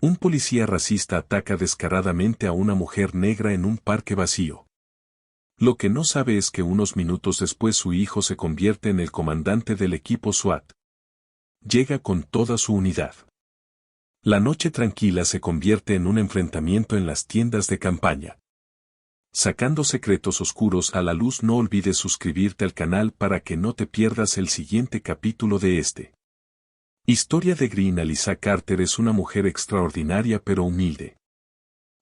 Un policía racista ataca descaradamente a una mujer negra en un parque vacío. Lo que no sabe es que unos minutos después su hijo se convierte en el comandante del equipo SWAT. Llega con toda su unidad. La noche tranquila se convierte en un enfrentamiento en las tiendas de campaña. Sacando secretos oscuros a la luz, no olvides suscribirte al canal para que no te pierdas el siguiente capítulo de este. Historia de Green. Alyssa Carter es una mujer extraordinaria pero humilde.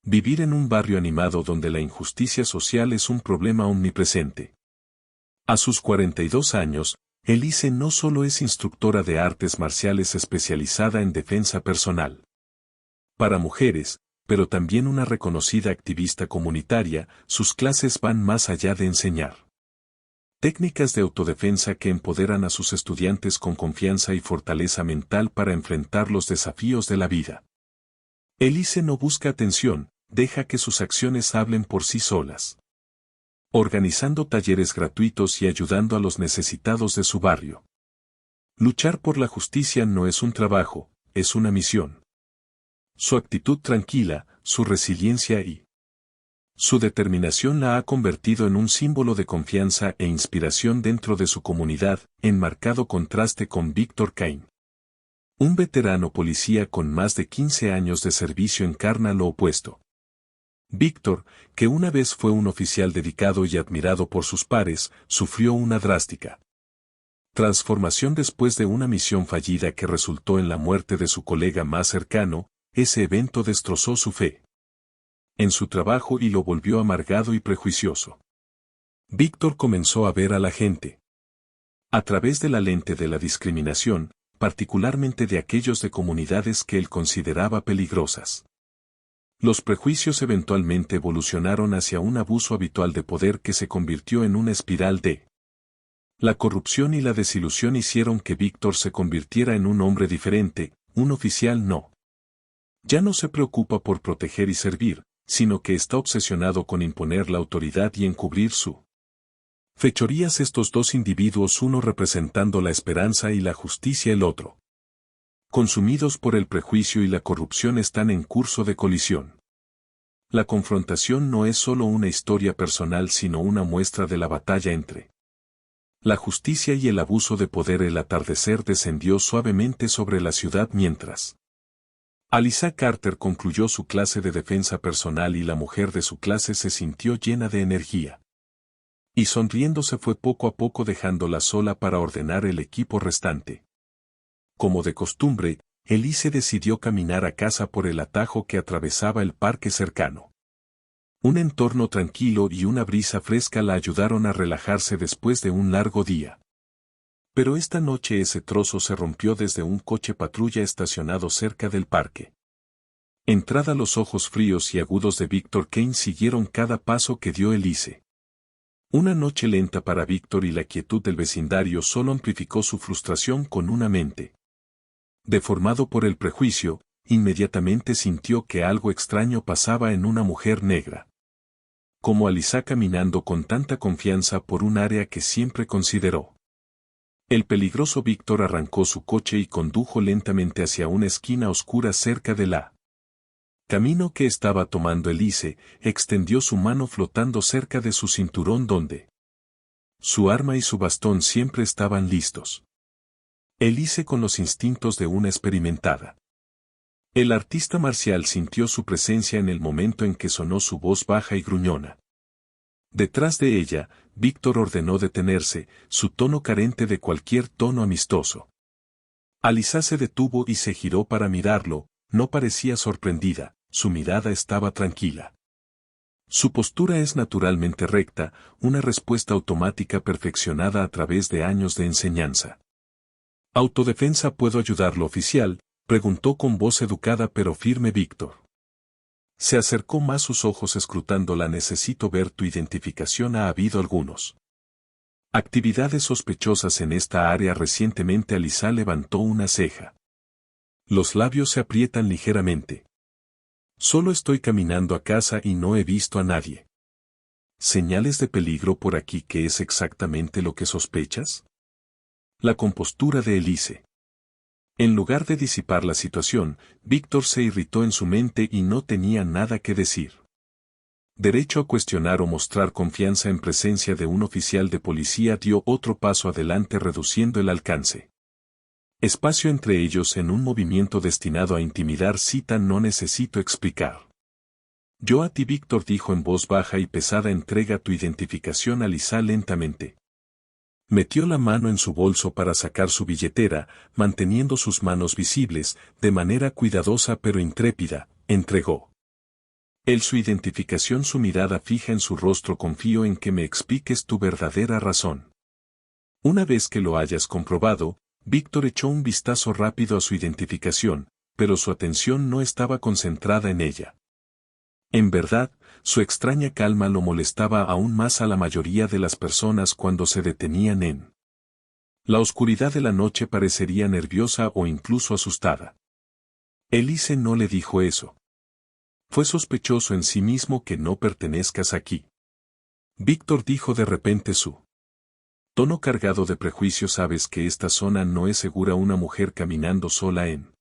Vivir en un barrio animado donde la injusticia social es un problema omnipresente. A sus 42 años, Elise no solo es instructora de artes marciales especializada en defensa personal para mujeres, pero también una reconocida activista comunitaria. Sus clases van más allá de enseñar técnicas de autodefensa que empoderan a sus estudiantes con confianza y fortaleza mental para enfrentar los desafíos de la vida. Elise no busca atención, deja que sus acciones hablen por sí solas. Organizando talleres gratuitos y ayudando a los necesitados de su barrio. Luchar por la justicia no es un trabajo, es una misión. Su actitud tranquila, su resiliencia y su determinación la ha convertido en un símbolo de confianza e inspiración dentro de su comunidad, en marcado contraste con Victor Kane. Un veterano policía con más de 15 años de servicio encarna lo opuesto. Victor, que una vez fue un oficial dedicado y admirado por sus pares, sufrió una drástica transformación después de una misión fallida que resultó en la muerte de su colega más cercano. Ese evento destrozó su fe en su trabajo y lo volvió amargado y prejuicioso. Victor comenzó a ver a la gente a través de la lente de la discriminación, particularmente de aquellos de comunidades que él consideraba peligrosas. Los prejuicios eventualmente evolucionaron hacia un abuso habitual de poder que se convirtió en una espiral de la corrupción y la desilusión hicieron que Victor se convirtiera en un hombre diferente, un oficial no. Ya no se preocupa por proteger y servir, sino que está obsesionado con imponer la autoridad y encubrir su fechorías. Estos dos individuos, uno representando la esperanza y la justicia, el otro consumidos por el prejuicio y la corrupción, están en curso de colisión. La confrontación no es solo una historia personal sino una muestra de la batalla entre la justicia y el abuso de poder. El atardecer descendió suavemente sobre la ciudad mientras Alyssa Carter concluyó su clase de defensa personal y la mujer de su clase se sintió llena de energía. Y sonriendo se fue poco a poco dejándola sola para ordenar el equipo restante. Como de costumbre, Elise decidió caminar a casa por el atajo que atravesaba el parque cercano. Un entorno tranquilo y una brisa fresca la ayudaron a relajarse después de un largo día. Pero esta noche ese trozo se rompió desde un coche patrulla estacionado cerca del parque. Entrada, los ojos fríos y agudos de Victor Kane siguieron cada paso que dio Elise. Una noche lenta para Victor y la quietud del vecindario solo amplificó su frustración. Con una mente deformado por el prejuicio, inmediatamente sintió que algo extraño pasaba en una mujer negra. Como Alyssa caminando con tanta confianza por un área que siempre consideró el peligroso. Victor arrancó su coche y condujo lentamente hacia una esquina oscura cerca de la camino que estaba tomando. Elise extendió su mano flotando cerca de su cinturón donde su arma y su bastón siempre estaban listos. Elise, con los instintos de una experimentada el artista marcial, sintió su presencia en el momento en que sonó su voz baja y gruñona. Detrás de ella, Victor ordenó detenerse, su tono carente de cualquier tono amistoso. Alyssa se detuvo y se giró para mirarlo. No parecía sorprendida, su mirada estaba tranquila. Su postura es naturalmente recta, una respuesta automática perfeccionada a través de años de enseñanza. ¿Autodefensa puedo ayudarlo, oficial?, preguntó con voz educada pero firme Victor. Se acercó más, sus ojos escrutándola. Necesito ver tu identificación. ¿Ha habido algunos actividades sospechosas en esta área recientemente? Alyssa levantó una ceja. Los labios se aprietan ligeramente. Solo estoy caminando a casa y no he visto a nadie. ¿Señales de peligro por aquí? ¿Qué es exactamente lo que sospechas? La compostura de Elise En lugar de disipar la situación, Víctor se irritó en su mente y no tenía nada que decir. Derecho a cuestionar o mostrar confianza en presencia de un oficial de policía dio otro paso adelante reduciendo el alcance. Espacio entre ellos en un movimiento destinado a intimidar cita no necesito explicar. Yo a ti Víctor dijo en voz baja y pesada entrega tu identificación a Lisa lentamente. Metió la mano en su bolso para sacar su billetera, manteniendo sus manos visibles, de manera cuidadosa pero intrépida, entregó. Él su identificación su mirada fija en su rostro confío en que me expliques tu verdadera razón. Una vez que lo hayas comprobado, Víctor echó un vistazo rápido a su identificación, pero su atención no estaba concentrada en ella. En verdad, su extraña calma lo molestaba aún más a la mayoría de las personas cuando se detenían en la oscuridad de la noche parecería nerviosa o incluso asustada. Elise no le dijo eso. Fue sospechoso en sí mismo que no pertenezcas aquí. Víctor dijo de repente su tono cargado de prejuicio sabes que esta zona no es segura una mujer caminando sola en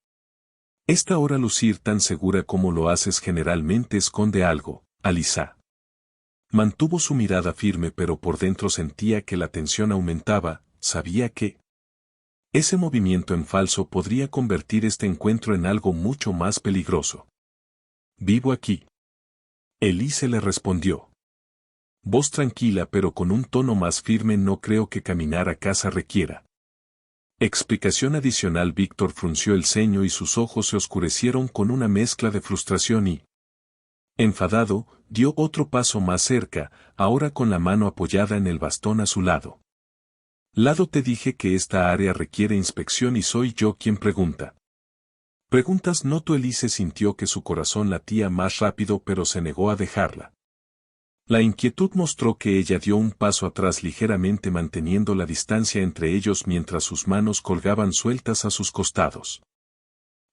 esta hora lucir tan segura como lo haces generalmente esconde algo, Alisa. Mantuvo su mirada firme pero por dentro sentía que la tensión aumentaba, sabía que ese movimiento en falso podría convertir este encuentro en algo mucho más peligroso. Vivo aquí. Elise le respondió. Voz tranquila pero con un tono más firme no creo que caminar a casa requiera explicación adicional. Víctor frunció el ceño y sus ojos se oscurecieron con una mezcla de frustración y enfadado, dio otro paso más cerca, ahora con la mano apoyada en el bastón a su lado. Lado te dije que esta área requiere inspección y soy yo quien pregunta. Preguntas noto Elise sintió que su corazón latía más rápido pero se negó a dejarla. La inquietud mostró que ella dio un paso atrás ligeramente manteniendo la distancia entre ellos mientras sus manos colgaban sueltas a sus costados.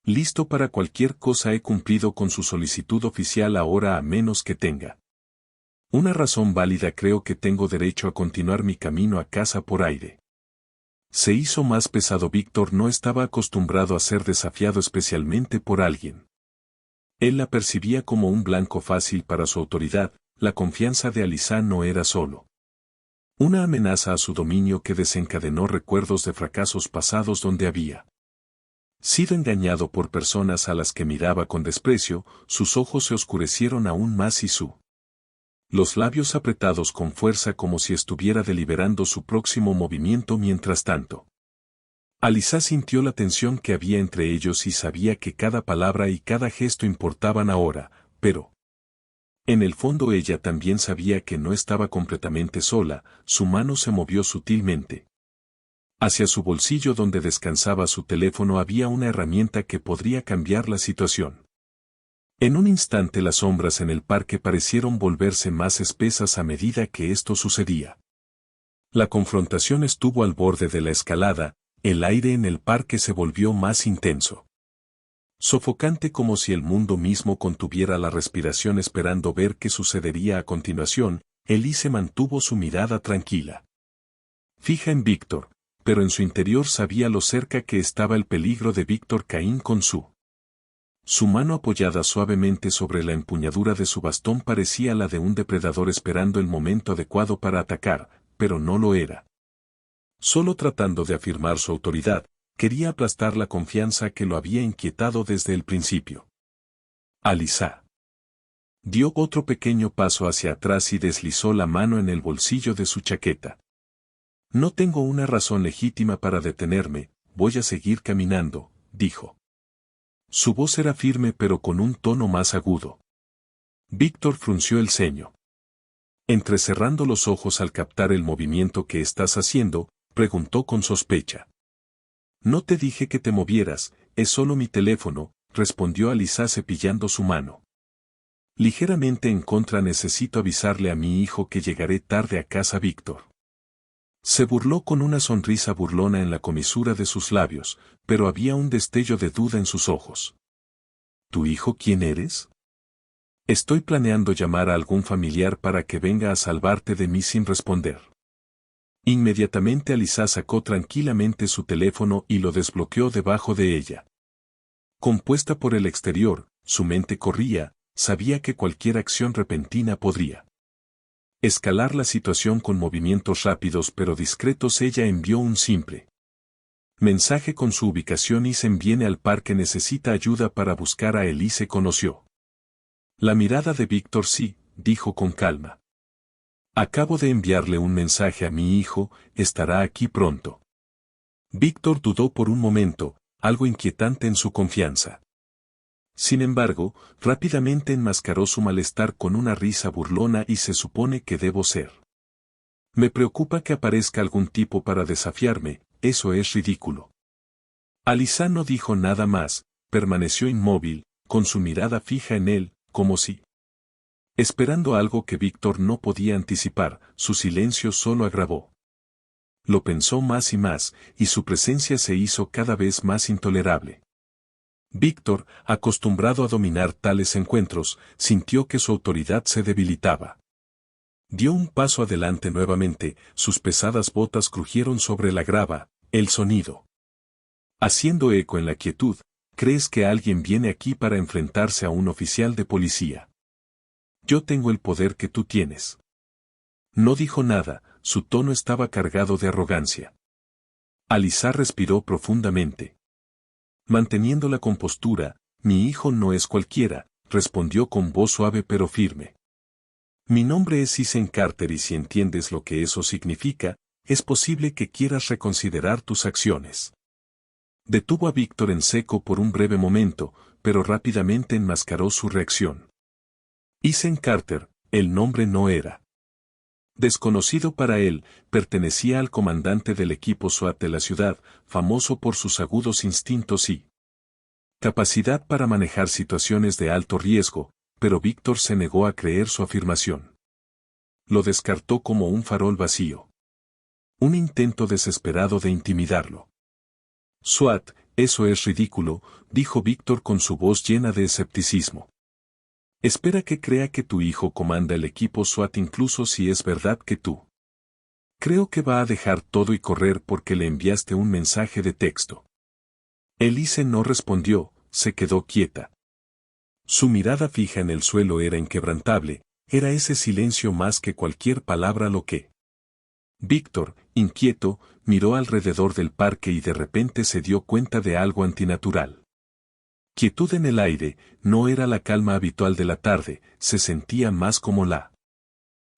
Listo para cualquier cosa he cumplido con su solicitud oficial ahora a menos que tenga una razón válida creo que tengo derecho a continuar mi camino a casa por aire. Se hizo más pesado Víctor no estaba acostumbrado a ser desafiado especialmente por alguien. Él la percibía como un blanco fácil para su autoridad. La confianza de Alisa no era solo una amenaza a su dominio que desencadenó recuerdos de fracasos pasados donde había sido engañado por personas a las que miraba con desprecio, sus ojos se oscurecieron aún más y los labios apretados con fuerza como si estuviera deliberando su próximo movimiento mientras tanto. Alisa sintió la tensión que había entre ellos y sabía que cada palabra y cada gesto importaban ahora, pero en el fondo ella también sabía que no estaba completamente sola, su mano se movió sutilmente. Hacia su bolsillo donde descansaba su teléfono había una herramienta que podría cambiar la situación. En un instante las sombras en el parque parecieron volverse más espesas a medida que esto sucedía. La confrontación estuvo al borde de la escalada, el aire en el parque se volvió más intenso. Sofocante como si el mundo mismo contuviera la respiración esperando ver qué sucedería a continuación, Elise mantuvo su mirada tranquila. Fija en Víctor, pero en su interior sabía lo cerca que estaba el peligro de Víctor Caín con su mano apoyada suavemente sobre la empuñadura de su bastón parecía la de un depredador esperando el momento adecuado para atacar, pero no lo era. Solo tratando de afirmar su autoridad, quería aplastar la confianza que lo había inquietado desde el principio. Alisa dio otro pequeño paso hacia atrás y deslizó la mano en el bolsillo de su chaqueta. No tengo una razón legítima para detenerme, voy a seguir caminando, dijo. Su voz era firme pero con un tono más agudo. Víctor frunció el ceño. Entrecerrando los ojos al captar el movimiento que estás haciendo, preguntó con sospecha. No te dije que te movieras, es solo mi teléfono, respondió Alisa cepillando su mano. Ligeramente en contra necesito avisarle a mi hijo que llegaré tarde a casa Víctor. Se burló con una sonrisa burlona en la comisura de sus labios, pero había un destello de duda en sus ojos. ¿Tu hijo quién eres? Estoy planeando llamar a algún familiar para que venga a salvarte de mí sin responder. Inmediatamente Alyssa sacó tranquilamente su teléfono y lo desbloqueó debajo de ella. Compuesta por el exterior, su mente corría, sabía que cualquier acción repentina podría escalar la situación con movimientos rápidos pero discretos. Ella envió un simple mensaje con su ubicación: Isen viene al parque, necesita ayuda para buscar a él. Se conoció la mirada de Víctor. Sí, dijo con calma. Acabo de enviarle un mensaje a mi hijo, estará aquí pronto. Víctor dudó por un momento, algo inquietante en su confianza. Sin embargo, rápidamente enmascaró su malestar con una risa burlona: y se supone que debo ser. Me preocupa que aparezca algún tipo para desafiarme, eso es ridículo. Alyssa no dijo nada más, permaneció inmóvil, con su mirada fija en él, como si esperando algo que Víctor no podía anticipar. Su silencio solo agravó. Lo pensó más y más, y su presencia se hizo cada vez más intolerable. Víctor, acostumbrado a dominar tales encuentros, sintió que su autoridad se debilitaba. Dio un paso adelante nuevamente, sus pesadas botas crujieron sobre la grava, el sonido haciendo eco en la quietud. ¿Crees que alguien viene aquí para enfrentarse a un oficial de policía? Yo tengo el poder que tú tienes. No dijo nada, su tono estaba cargado de arrogancia. Alyssa respiró profundamente. Manteniendo la compostura: mi hijo no es cualquiera, respondió con voz suave pero firme. Mi nombre es Isen Carter, y si entiendes lo que eso significa, es posible que quieras reconsiderar tus acciones. Detuvo a Víctor en seco por un breve momento, pero rápidamente enmascaró su reacción. Isen Carter, el nombre no era desconocido para él, pertenecía al comandante del equipo SWAT de la ciudad, famoso por sus agudos instintos y capacidad para manejar situaciones de alto riesgo, pero Víctor se negó a creer su afirmación. Lo descartó como un farol vacío. Un intento desesperado de intimidarlo. SWAT, eso es ridículo, dijo Víctor con su voz llena de escepticismo. Espera que crea que tu hijo comanda el equipo SWAT incluso si es verdad que tú. Creo que va a dejar todo y correr porque le enviaste un mensaje de texto. Elise no respondió, se quedó quieta. Su mirada fija en el suelo era inquebrantable, era ese silencio más que cualquier palabra lo que. Víctor, inquieto, miró alrededor del parque y de repente se dio cuenta de algo antinatural. Quietud en el aire, no era la calma habitual de la tarde, se sentía más como la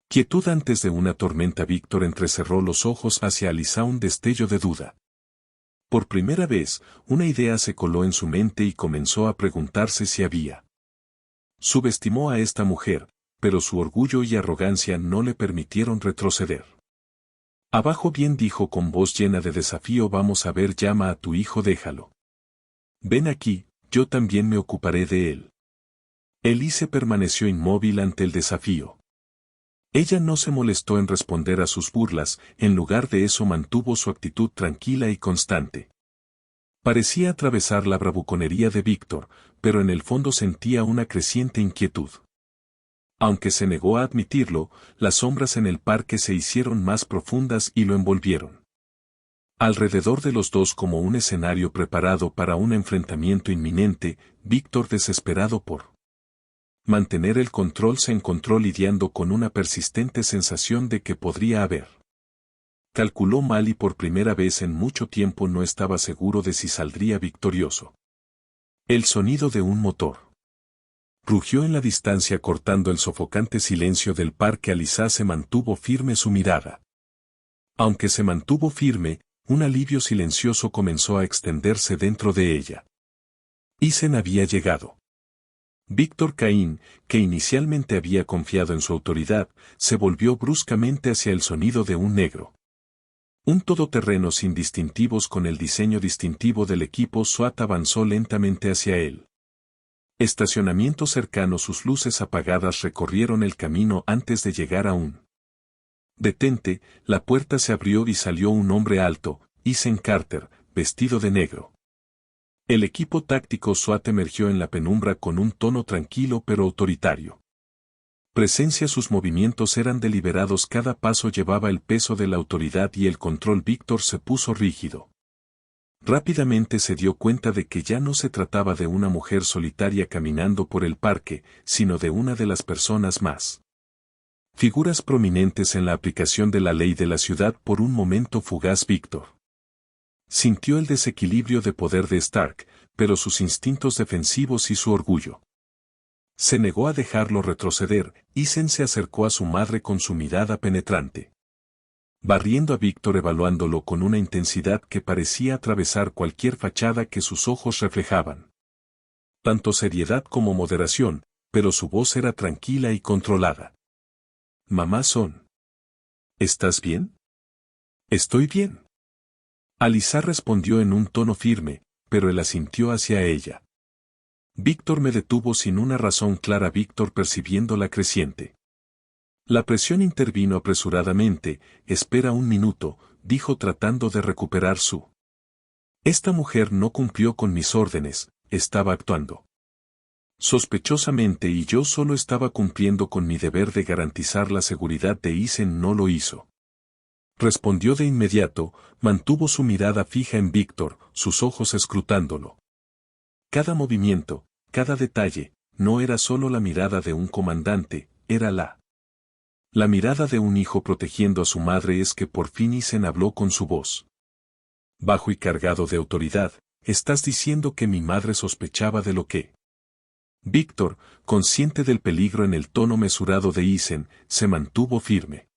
quietud antes de una tormenta. Víctor entrecerró los ojos hacia Alyssa, un destello de duda. Por primera vez, una idea se coló en su mente y comenzó a preguntarse si había subestimó a esta mujer, pero su orgullo y arrogancia no le permitieron retroceder. Abajo bien, dijo con voz llena de desafío. Vamos a ver, llama a tu hijo, déjalo. Ven aquí, yo también me ocuparé de él. Elise permaneció inmóvil ante el desafío. Ella no se molestó en responder a sus burlas, en lugar de eso mantuvo su actitud tranquila y constante. Parecía atravesar la bravuconería de Víctor, pero en el fondo sentía una creciente inquietud. Aunque se negó a admitirlo, las sombras en el parque se hicieron más profundas y lo envolvieron alrededor de los dos como un escenario preparado para un enfrentamiento inminente. Víctor, desesperado por mantener el control, se encontró lidiando con una persistente sensación de que podría haber calculó mal y por primera vez en mucho tiempo no estaba seguro de si saldría victorioso. El sonido de un motor rugió en la distancia cortando el sofocante silencio del parque. Alyssa se mantuvo firme, su mirada. Aunque se mantuvo firme, un alivio silencioso comenzó a extenderse dentro de ella. Isen había llegado. Víctor Caín, que inicialmente había confiado en su autoridad, se volvió bruscamente hacia el sonido de un negro. Un todoterreno sin distintivos con el diseño distintivo del equipo SWAT avanzó lentamente hacia él. Estacionamiento cercano, sus luces apagadas recorrieron el camino antes de llegar a un detente. La puerta se abrió y salió un hombre alto, Isen Carter, vestido de negro. El equipo táctico SWAT emergió en la penumbra con un tono tranquilo pero autoritario. presencia sus movimientos eran deliberados, cada paso llevaba el peso de la autoridad y el control. Víctor se puso rígido. Rápidamente se dio cuenta de que ya no se trataba de una mujer solitaria caminando por el parque, sino de una de las personas más figuras prominentes en la aplicación de la ley de la ciudad. Por un momento fugaz Víctor sintió el desequilibrio de poder de Stark, pero sus instintos defensivos y su orgullo se negó a dejarlo retroceder. Ethan se acercó a su madre con su mirada penetrante, barriendo a Víctor, evaluándolo con una intensidad que parecía atravesar cualquier fachada que sus ojos reflejaban. Tanto seriedad como moderación, pero su voz era tranquila y controlada. «Mamá Son. ¿Estás bien?» «Estoy bien». Alyssa respondió en un tono firme, pero él asintió hacia ella. Víctor me detuvo sin una razón clara. Víctor, percibiendo la creciente la presión, intervino apresuradamente. «Espera un minuto», dijo tratando de recuperar su. «Esta mujer no cumplió con mis órdenes, estaba actuando sospechosamente y yo solo estaba cumpliendo con mi deber de garantizar la seguridad de Ethan». «No lo hizo», respondió de inmediato. Mantuvo su mirada fija en Víctor, sus ojos escrutándolo. Cada movimiento, cada detalle, no era solo la mirada de un comandante, era la mirada de un hijo protegiendo a su madre. «Es que por fin Ethan habló con su voz bajo y cargado de autoridad. ¿Estás diciendo que mi madre sospechaba de lo que?» Víctor, consciente del peligro en el tono mesurado de Ethan, se mantuvo firme.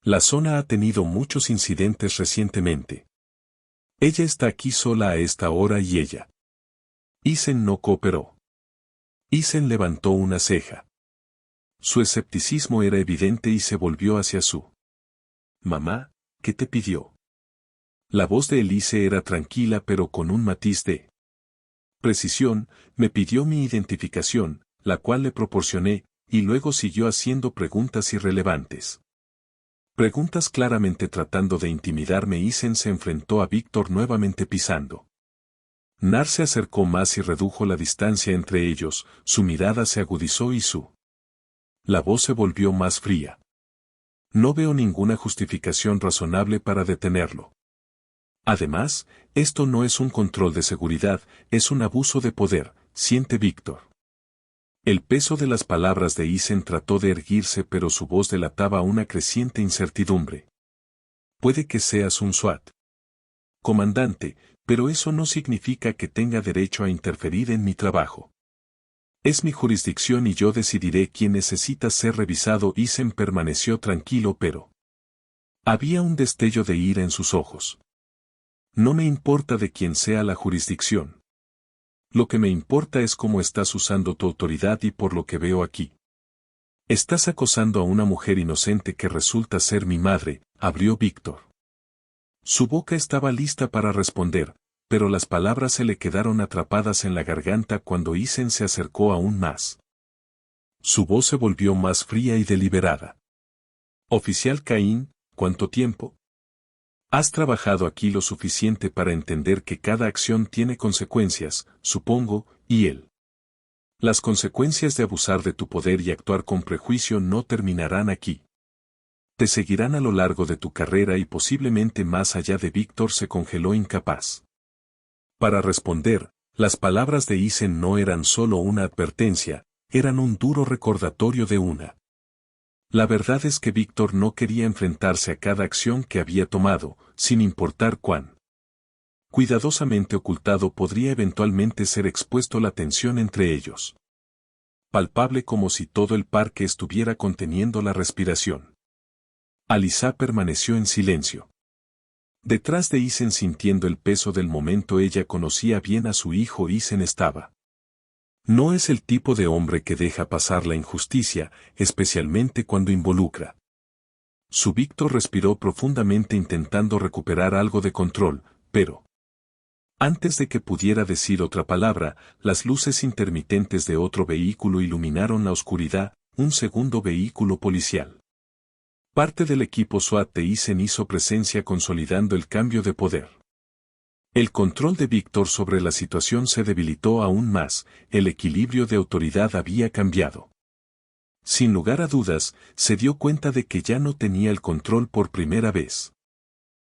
«La zona ha tenido muchos incidentes recientemente. Ella está aquí sola a esta hora y ella». Ethan no cooperó. Ethan levantó una ceja. Su escepticismo era evidente y se volvió hacia su mamá. «¿Qué te pidió?» La voz de Elise era tranquila pero con un matiz de precisión. «Me pidió mi identificación, la cual le proporcioné, y luego siguió haciendo preguntas irrelevantes. Preguntas claramente tratando de intimidarme». Ethan se enfrentó a Víctor nuevamente pisando. Nar se acercó más y redujo la distancia entre ellos, su mirada se agudizó y la voz se volvió más fría. «No veo ninguna justificación razonable para detenerlo. Además, esto no es un control de seguridad, es un abuso de poder», siente Víctor. El peso de las palabras de Ethan trató de erguirse, pero su voz delataba una creciente incertidumbre. «Puede que seas un SWAT comandante, pero eso no significa que tenga derecho a interferir en mi trabajo. Es mi jurisdicción y yo decidiré quién necesita ser revisado». Ethan permaneció tranquilo, pero había un destello de ira en sus ojos. «No me importa de quién sea la jurisdicción. Lo que me importa es cómo estás usando tu autoridad y por lo que veo aquí. Estás acosando a una mujer inocente que resulta ser mi madre», abrió Víctor. Su boca estaba lista para responder, pero las palabras se le quedaron atrapadas en la garganta cuando Ethan se acercó aún más. Su voz se volvió más fría y deliberada. «Oficial Caín, ¿cuánto tiempo? Has trabajado aquí lo suficiente para entender que cada acción tiene consecuencias, supongo, y las consecuencias de abusar de tu poder y actuar con prejuicio no terminarán aquí. Te seguirán a lo largo de tu carrera y posiblemente más allá». De Víctor se congeló incapaz para responder. Las palabras de Ethan no eran solo una advertencia, eran un duro recordatorio de una. La verdad es que Víctor no quería enfrentarse a cada acción que había tomado, sin importar cuán cuidadosamente ocultado podría eventualmente ser expuesto. La tensión entre ellos, palpable como si todo el parque estuviera conteniendo la respiración. Alyssa permaneció en silencio. Detrás de Ethan, sintiendo el peso del momento. Ella conocía bien a su hijo. Ethan estaba. No es el tipo de hombre que deja pasar la injusticia, especialmente cuando involucra. Su Víctor respiró profundamente intentando recuperar algo de control, pero antes de que pudiera decir otra palabra, las luces intermitentes de otro vehículo iluminaron la oscuridad. Un segundo vehículo policial, parte del equipo SWAT de Ethan, hizo presencia consolidando el cambio de poder. El control de Víctor sobre la situación se debilitó aún más, el equilibrio de autoridad había cambiado. Sin lugar a dudas, se dio cuenta de que ya no tenía el control por primera vez.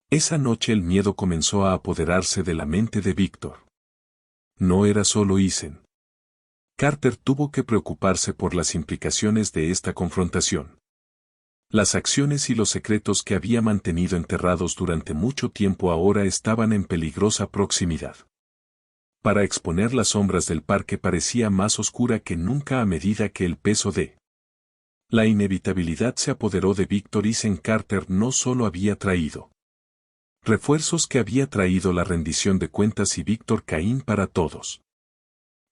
Esa noche el miedo comenzó a apoderarse de la mente de Víctor. No era solo Eisen. Carter tuvo que preocuparse por las implicaciones de esta confrontación. Las acciones y los secretos que había mantenido enterrados durante mucho tiempo ahora estaban en peligrosa proximidad. Para exponer las sombras del parque parecía más oscura que nunca a medida que el peso de la inevitabilidad se apoderó de Víctor. Eisen Carter no solo había traído refuerzos, que había traído la rendición de cuentas y Víctor Caín para todos.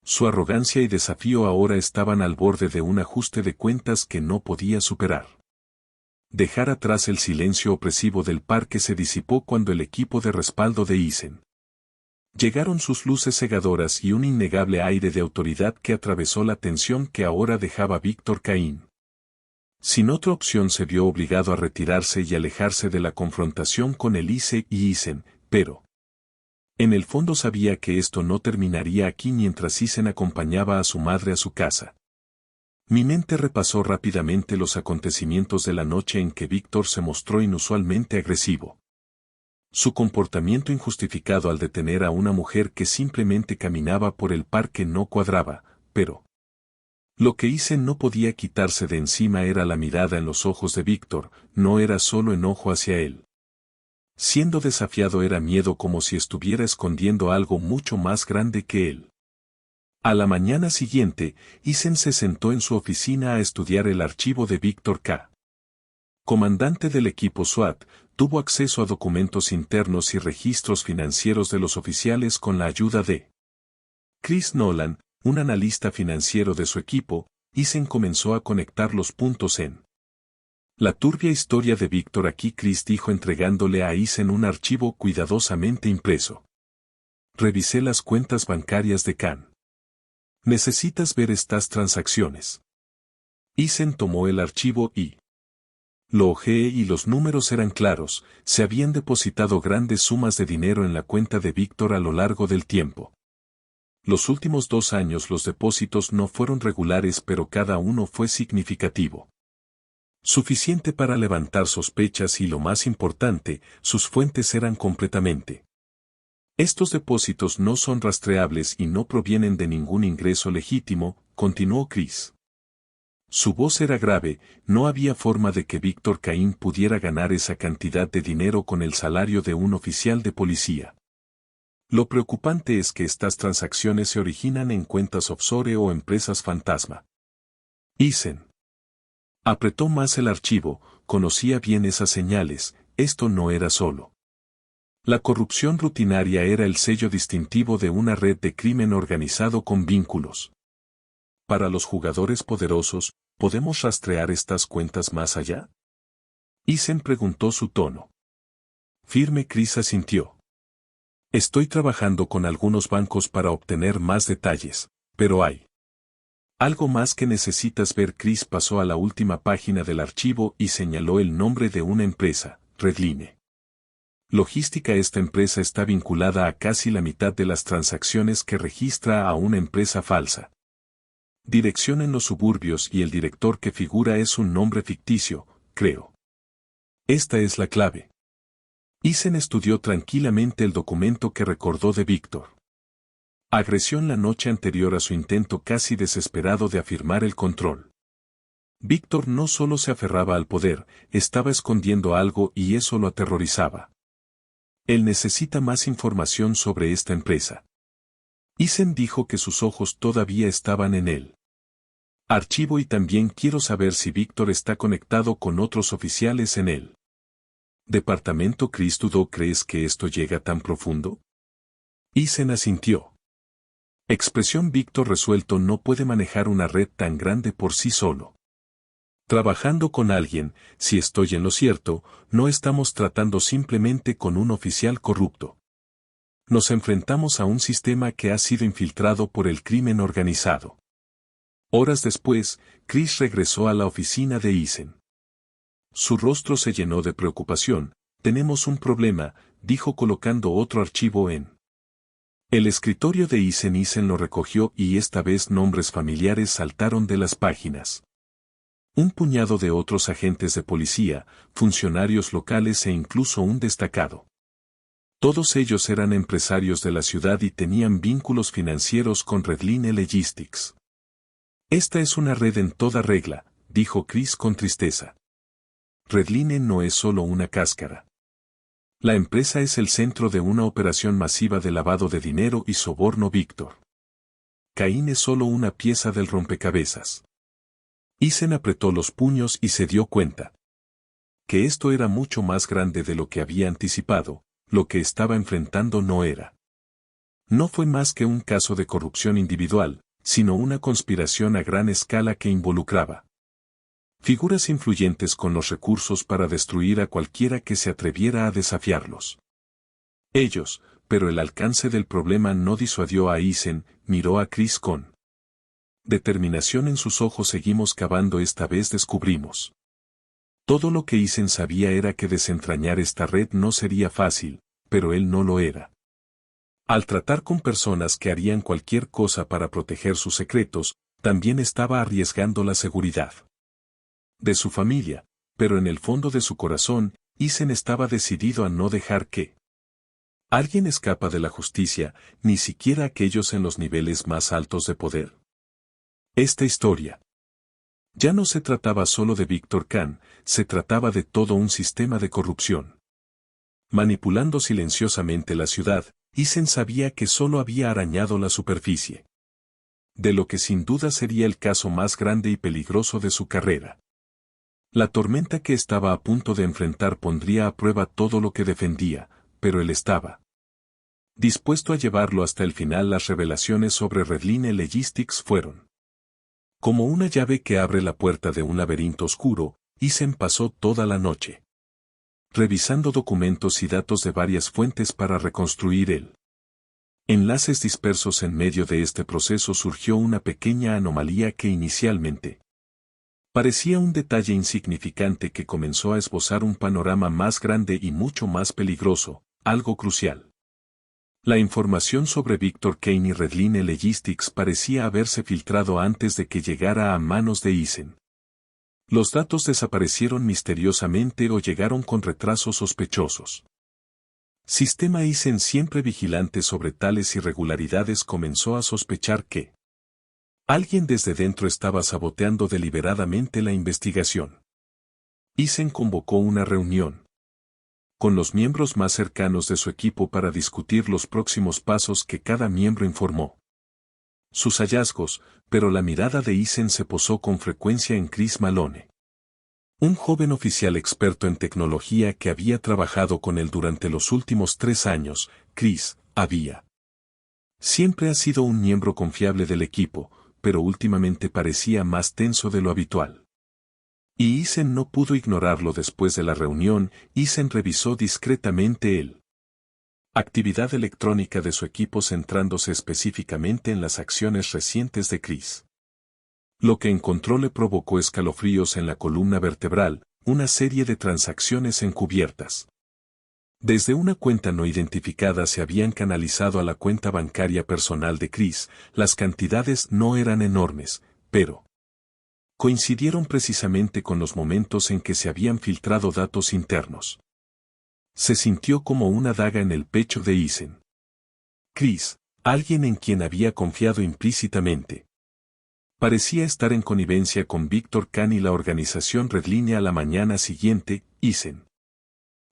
Su arrogancia y desafío ahora estaban al borde de un ajuste de cuentas que no podía superar. Dejar atrás el silencio opresivo del parque se disipó cuando el equipo de respaldo de Eisen. Llegaron sus luces cegadoras y un innegable aire de autoridad que atravesó la tensión que ahora dejaba Víctor Caín. Sin otra opción se vio obligado a retirarse y alejarse de la confrontación con Elise y Eisen, pero en el fondo sabía que esto no terminaría aquí mientras Eisen acompañaba a su madre a su casa. Mi mente repasó rápidamente los acontecimientos de la noche en que Víctor se mostró inusualmente agresivo. Su comportamiento injustificado al detener a una mujer que simplemente caminaba por el parque no cuadraba, pero lo que Eisen no podía quitarse de encima era la mirada en los ojos de Víctor. No era solo enojo hacia él. Siendo desafiado era miedo, como si estuviera escondiendo algo mucho más grande que él. A la mañana siguiente, Eisen se sentó en su oficina a estudiar el archivo de Víctor K. Comandante del equipo SWAT, tuvo acceso a documentos internos y registros financieros de los oficiales con la ayuda de Chris Nolan, un analista financiero de su equipo. Eisen comenzó a conectar los puntos en la turbia historia de Víctor. Aquí Chris dijo, entregándole a Eisen un archivo cuidadosamente impreso. Revisé las cuentas bancarias de Khan. Necesitas ver estas transacciones. Eisen tomó el archivo y lo hojeé y los números eran claros. Se habían depositado grandes sumas de dinero en la cuenta de Víctor a lo largo del tiempo. Los últimos 2 años los depósitos no fueron regulares, pero cada uno fue significativo. Suficiente para levantar sospechas y, lo más importante, sus fuentes eran completamente. Estos depósitos no son rastreables y no provienen de ningún ingreso legítimo, continuó Chris. Su voz era grave. No había forma de que Víctor Caín pudiera ganar esa cantidad de dinero con el salario de un oficial de policía. Lo preocupante es que estas transacciones se originan en cuentas offshore o empresas fantasma. Eisen apretó más el archivo. Conocía bien esas señales. Esto no era solo la corrupción rutinaria, era el sello distintivo de una red de crimen organizado con vínculos. Para los jugadores poderosos, ¿podemos rastrear estas cuentas más allá? Eisen preguntó, su tono firme. Chris asintió. Estoy trabajando con algunos bancos para obtener más detalles, pero hay algo más que necesitas ver. Chris pasó a la última página del archivo y señaló el nombre de una empresa, Redline Logística. Esta empresa está vinculada a casi la mitad de las transacciones que registra a una empresa falsa. Dirección en los suburbios y el director que figura es un nombre ficticio, creo. Esta es la clave. Eisen estudió tranquilamente el documento que recordó de Víctor. Agresión la noche anterior a su intento casi desesperado de afirmar el control. Víctor no solo se aferraba al poder, estaba escondiendo algo y eso lo aterrorizaba. Él necesita más información sobre esta empresa. Eisen dijo que sus ojos todavía estaban en él. Archivo, y también quiero saber si Víctor está conectado con otros oficiales en él. Departamento. Chris dudó. ¿Crees que esto llega tan profundo? Eisen asintió. Expresión. Víctor resuelto no puede manejar una red tan grande por sí solo. Trabajando con alguien, si estoy en lo cierto, no estamos tratando simplemente con un oficial corrupto. Nos enfrentamos a un sistema que ha sido infiltrado por el crimen organizado. Horas después, Chris regresó a la oficina de Eisen. Su rostro se llenó de preocupación. Tenemos un problema, dijo colocando otro archivo en el escritorio de Eisen. Eisen lo recogió y esta vez nombres familiares saltaron de las páginas. Un puñado de otros agentes de policía, funcionarios locales e incluso un destacado. Todos ellos eran empresarios de la ciudad y tenían vínculos financieros con Redline Logistics. Esta es una red en toda regla, dijo Chris con tristeza. Redline no es solo una cáscara. La empresa es el centro de una operación masiva de lavado de dinero y soborno. Víctor Cain es solo una pieza del rompecabezas. Eason apretó los puños y se dio cuenta que esto era mucho más grande de lo que había anticipado. Lo que estaba enfrentando no fue más que un caso de corrupción individual, sino una conspiración a gran escala que involucraba figuras influyentes con los recursos para destruir a cualquiera que se atreviera a desafiarlos. Pero el alcance del problema no disuadió a Eason. Miró a Chris con determinación en sus ojos. Seguimos cavando, esta vez descubrimos. Todo lo que Eason sabía era que desentrañar esta red no sería fácil, pero él no lo era. Al tratar con personas que harían cualquier cosa para proteger sus secretos, también estaba arriesgando la seguridad de su familia, pero en el fondo de su corazón, Eason estaba decidido a no dejar que alguien escapa de la justicia, ni siquiera aquellos en los niveles más altos de poder. Esta historia ya no se trataba solo de Víctor Kahn, se trataba de todo un sistema de corrupción. Manipulando silenciosamente la ciudad, Eason sabía que solo había arañado la superficie de lo que sin duda sería el caso más grande y peligroso de su carrera. La tormenta que estaba a punto de enfrentar pondría a prueba todo lo que defendía, pero él estaba dispuesto a llevarlo hasta el final. Las revelaciones sobre Redline Logistics fueron como una llave que abre la puerta de un laberinto oscuro. Eason pasó toda la noche revisando documentos y datos de varias fuentes para reconstruir el enlaces dispersos. En medio de este proceso surgió una pequeña anomalía que inicialmente parecía un detalle insignificante que comenzó a esbozar un panorama más grande y mucho más peligroso, algo crucial. La información sobre Víctor Cain y Redline Logistics parecía haberse filtrado antes de que llegara a manos de Eason. Los datos desaparecieron misteriosamente o llegaron con retrasos sospechosos. Sistema Eason, siempre vigilante sobre tales irregularidades, comenzó a sospechar que alguien desde dentro estaba saboteando deliberadamente la investigación. Eason convocó una reunión con los miembros más cercanos de su equipo para discutir los próximos pasos. Que cada miembro informó sus hallazgos, pero la mirada de Eason se posó con frecuencia en Chris Malone, un joven oficial experto en tecnología que había trabajado con él durante los últimos 3 años. Chris siempre ha sido un miembro confiable del equipo, pero últimamente parecía más tenso de lo habitual. Y Eason no pudo ignorarlo. Después de la reunión, Eason revisó discretamente el actividad electrónica de su equipo, centrándose específicamente en las acciones recientes de Chris. Lo que encontró le provocó escalofríos en la columna vertebral, una serie de transacciones encubiertas. Desde una cuenta no identificada se habían canalizado a la cuenta bancaria personal de Chris. Las cantidades no eran enormes, pero coincidieron precisamente con los momentos en que se habían filtrado datos internos. Se sintió como una daga en el pecho de Eason. Chris, alguien en quien había confiado implícitamente, parecía estar en connivencia con Víctor Kahn y la organización Redline. A la mañana siguiente, Eason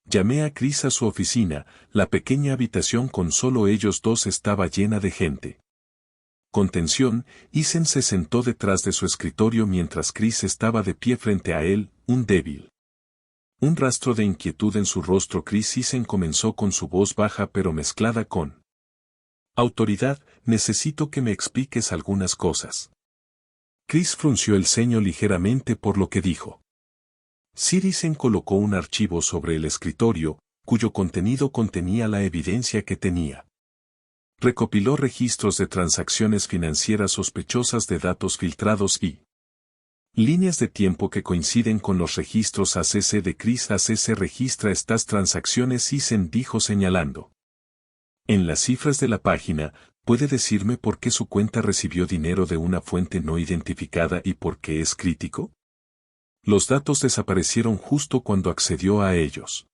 llamé a Chris a su oficina. La pequeña habitación con solo ellos dos estaba llena de gente. Con tensión, Eason se sentó detrás de su escritorio mientras Chris estaba de pie frente a él, un rastro de inquietud en su rostro. Eason comenzó con su voz baja pero mezclada con autoridad: necesito que me expliques algunas cosas. Chris frunció el ceño ligeramente por lo que dijo. Eason colocó un archivo sobre el escritorio, cuyo contenido contenía la evidencia que tenía. Recopiló registros de transacciones financieras sospechosas, de datos filtrados y líneas de tiempo que coinciden con los registros ACC de Chris. ACC registra estas transacciones, Eason dijo señalando en las cifras de la página. ¿Puede decirme por qué su cuenta recibió dinero de una fuente no identificada y por qué es crítico? Los datos desaparecieron justo cuando accedió a ellos.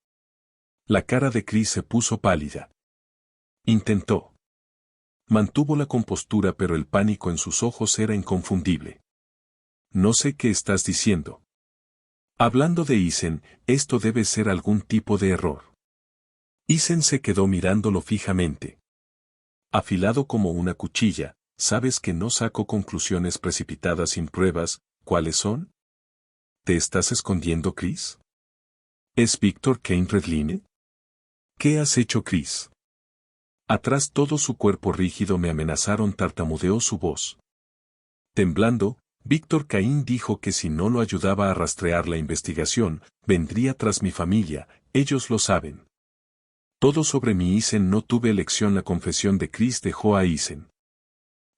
La cara de Chris se puso pálida. Intentó. Mantuvo la compostura, pero el pánico en sus ojos era inconfundible. No sé qué estás diciendo. Hablando de Isen, esto debe ser algún tipo de error. Isen se quedó mirándolo fijamente. Afilado como una cuchilla, sabes que no saco conclusiones precipitadas sin pruebas. ¿Cuáles son? ¿Te estás escondiendo, Chris? ¿Es Víctor Kane Redline? ¿Qué has hecho, Chris? Atrás todo su cuerpo rígido me amenazaron, tartamudeó su voz. Temblando, Víctor Caín dijo que si no lo ayudaba a rastrear la investigación, vendría tras mi familia, ellos lo saben. Todo sobre mi Isen, no tuve elección. La confesión de Chris dejó a Isen.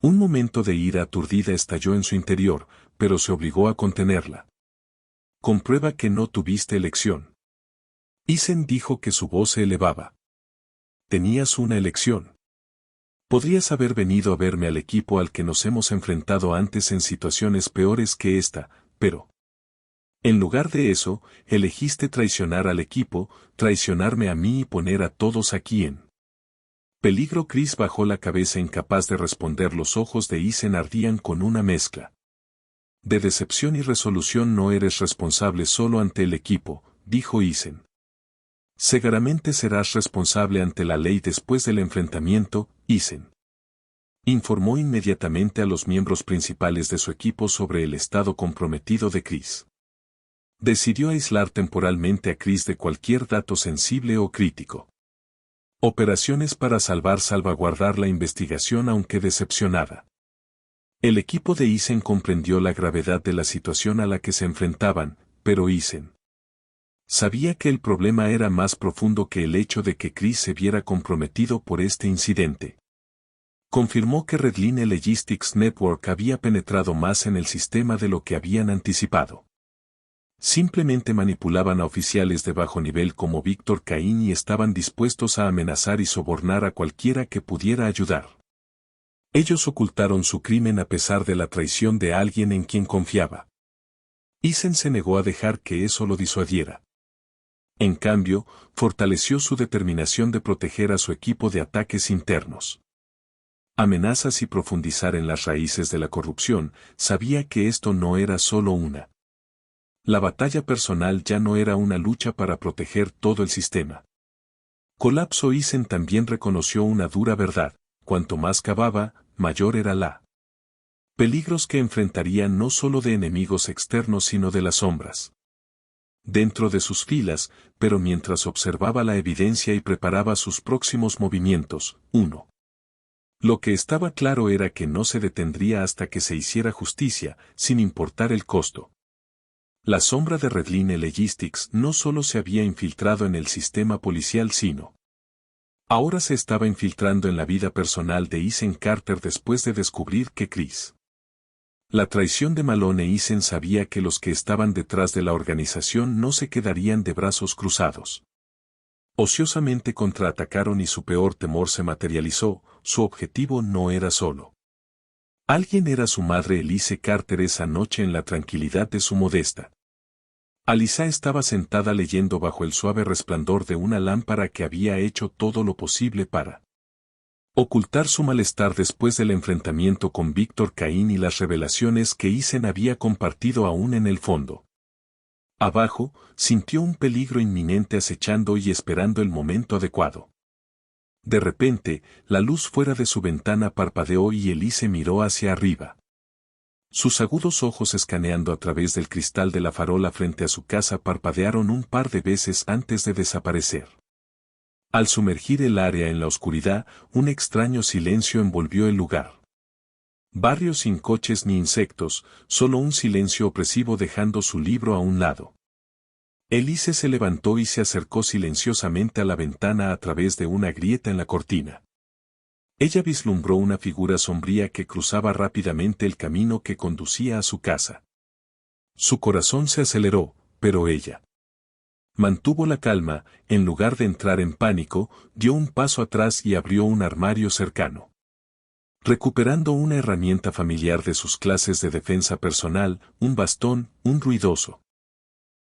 Un momento de ira aturdida estalló en su interior, pero se obligó a contenerla. Comprueba que no tuviste elección. Isen dijo que su voz se elevaba. Tenías una elección. Podrías haber venido a verme al equipo al que nos hemos enfrentado antes en situaciones peores que esta, pero... En lugar de eso, elegiste traicionar al equipo, traicionarme a mí y poner a todos aquí en peligro. Chris bajó la cabeza, incapaz de responder. Los ojos de Isen ardían con una mezcla de decepción y resolución. No eres responsable solo ante el equipo, dijo Isen. Seguramente serás responsable ante la ley después del enfrentamiento, Isen. Informó inmediatamente a los miembros principales de su equipo sobre el estado comprometido de Chris. Decidió aislar temporalmente a Chris de cualquier dato sensible o crítico. Operaciones para salvaguardar la investigación, aunque decepcionada. El equipo de Isen comprendió la gravedad de la situación a la que se enfrentaban, pero Isen sabía que el problema era más profundo que el hecho de que Chris se viera comprometido por este incidente. Confirmó que Redline Logistics Network había penetrado más en el sistema de lo que habían anticipado. Simplemente manipulaban a oficiales de bajo nivel como Víctor Caín y estaban dispuestos a amenazar y sobornar a cualquiera que pudiera ayudar. Ellos ocultaron su crimen a pesar de la traición de alguien en quien confiaba. Isen se negó a dejar que eso lo disuadiera. En cambio, fortaleció su determinación de proteger a su equipo de ataques internos, amenazas y profundizar en las raíces de la corrupción. Sabía que esto no era solo una. La batalla personal ya no era una lucha para proteger todo el sistema. Colapso. Isen también reconoció una dura verdad: cuanto más cavaba, mayor era la peligros que enfrentaría, no solo de enemigos externos sino de las sombras dentro de sus filas. Pero mientras observaba la evidencia y preparaba sus próximos movimientos, lo que estaba claro era que no se detendría hasta que se hiciera justicia, sin importar el costo. La sombra de Redline Logistics no solo se había infiltrado en el sistema policial, sino ahora se estaba infiltrando en la vida personal de Isen Carter después de descubrir que Chris la traición de Malone. Isen sabía que los que estaban detrás de la organización no se quedarían de brazos cruzados. Ociosamente contraatacaron y su peor temor se materializó. Su objetivo no era solo alguien, era su madre Elise Carter. Esa noche, en la tranquilidad de su modesta Alisa estaba sentada leyendo bajo el suave resplandor de una lámpara que había hecho todo lo posible para ocultar su malestar después del enfrentamiento con Víctor Caín y las revelaciones que Isen había compartido. Aún en el fondo abajo, sintió un peligro inminente acechando y esperando el momento adecuado. De repente, la luz fuera de su ventana parpadeó y Elise miró hacia arriba. Sus agudos ojos, escaneando a través del cristal de la farola frente a su casa, parpadearon un par de veces antes de desaparecer. Al sumergir el área en la oscuridad, un extraño silencio envolvió el lugar. Barrio sin coches ni insectos, solo un silencio opresivo. Dejando su libro a un lado, Elise se levantó y se acercó silenciosamente a la ventana a través de una grieta en la cortina. Ella vislumbró una figura sombría que cruzaba rápidamente el camino que conducía a su casa. Su corazón se aceleró, pero ella mantuvo la calma. En lugar de entrar en pánico, dio un paso atrás y abrió un armario cercano. Recuperando una herramienta familiar de sus clases de defensa personal, un bastón, un ruidoso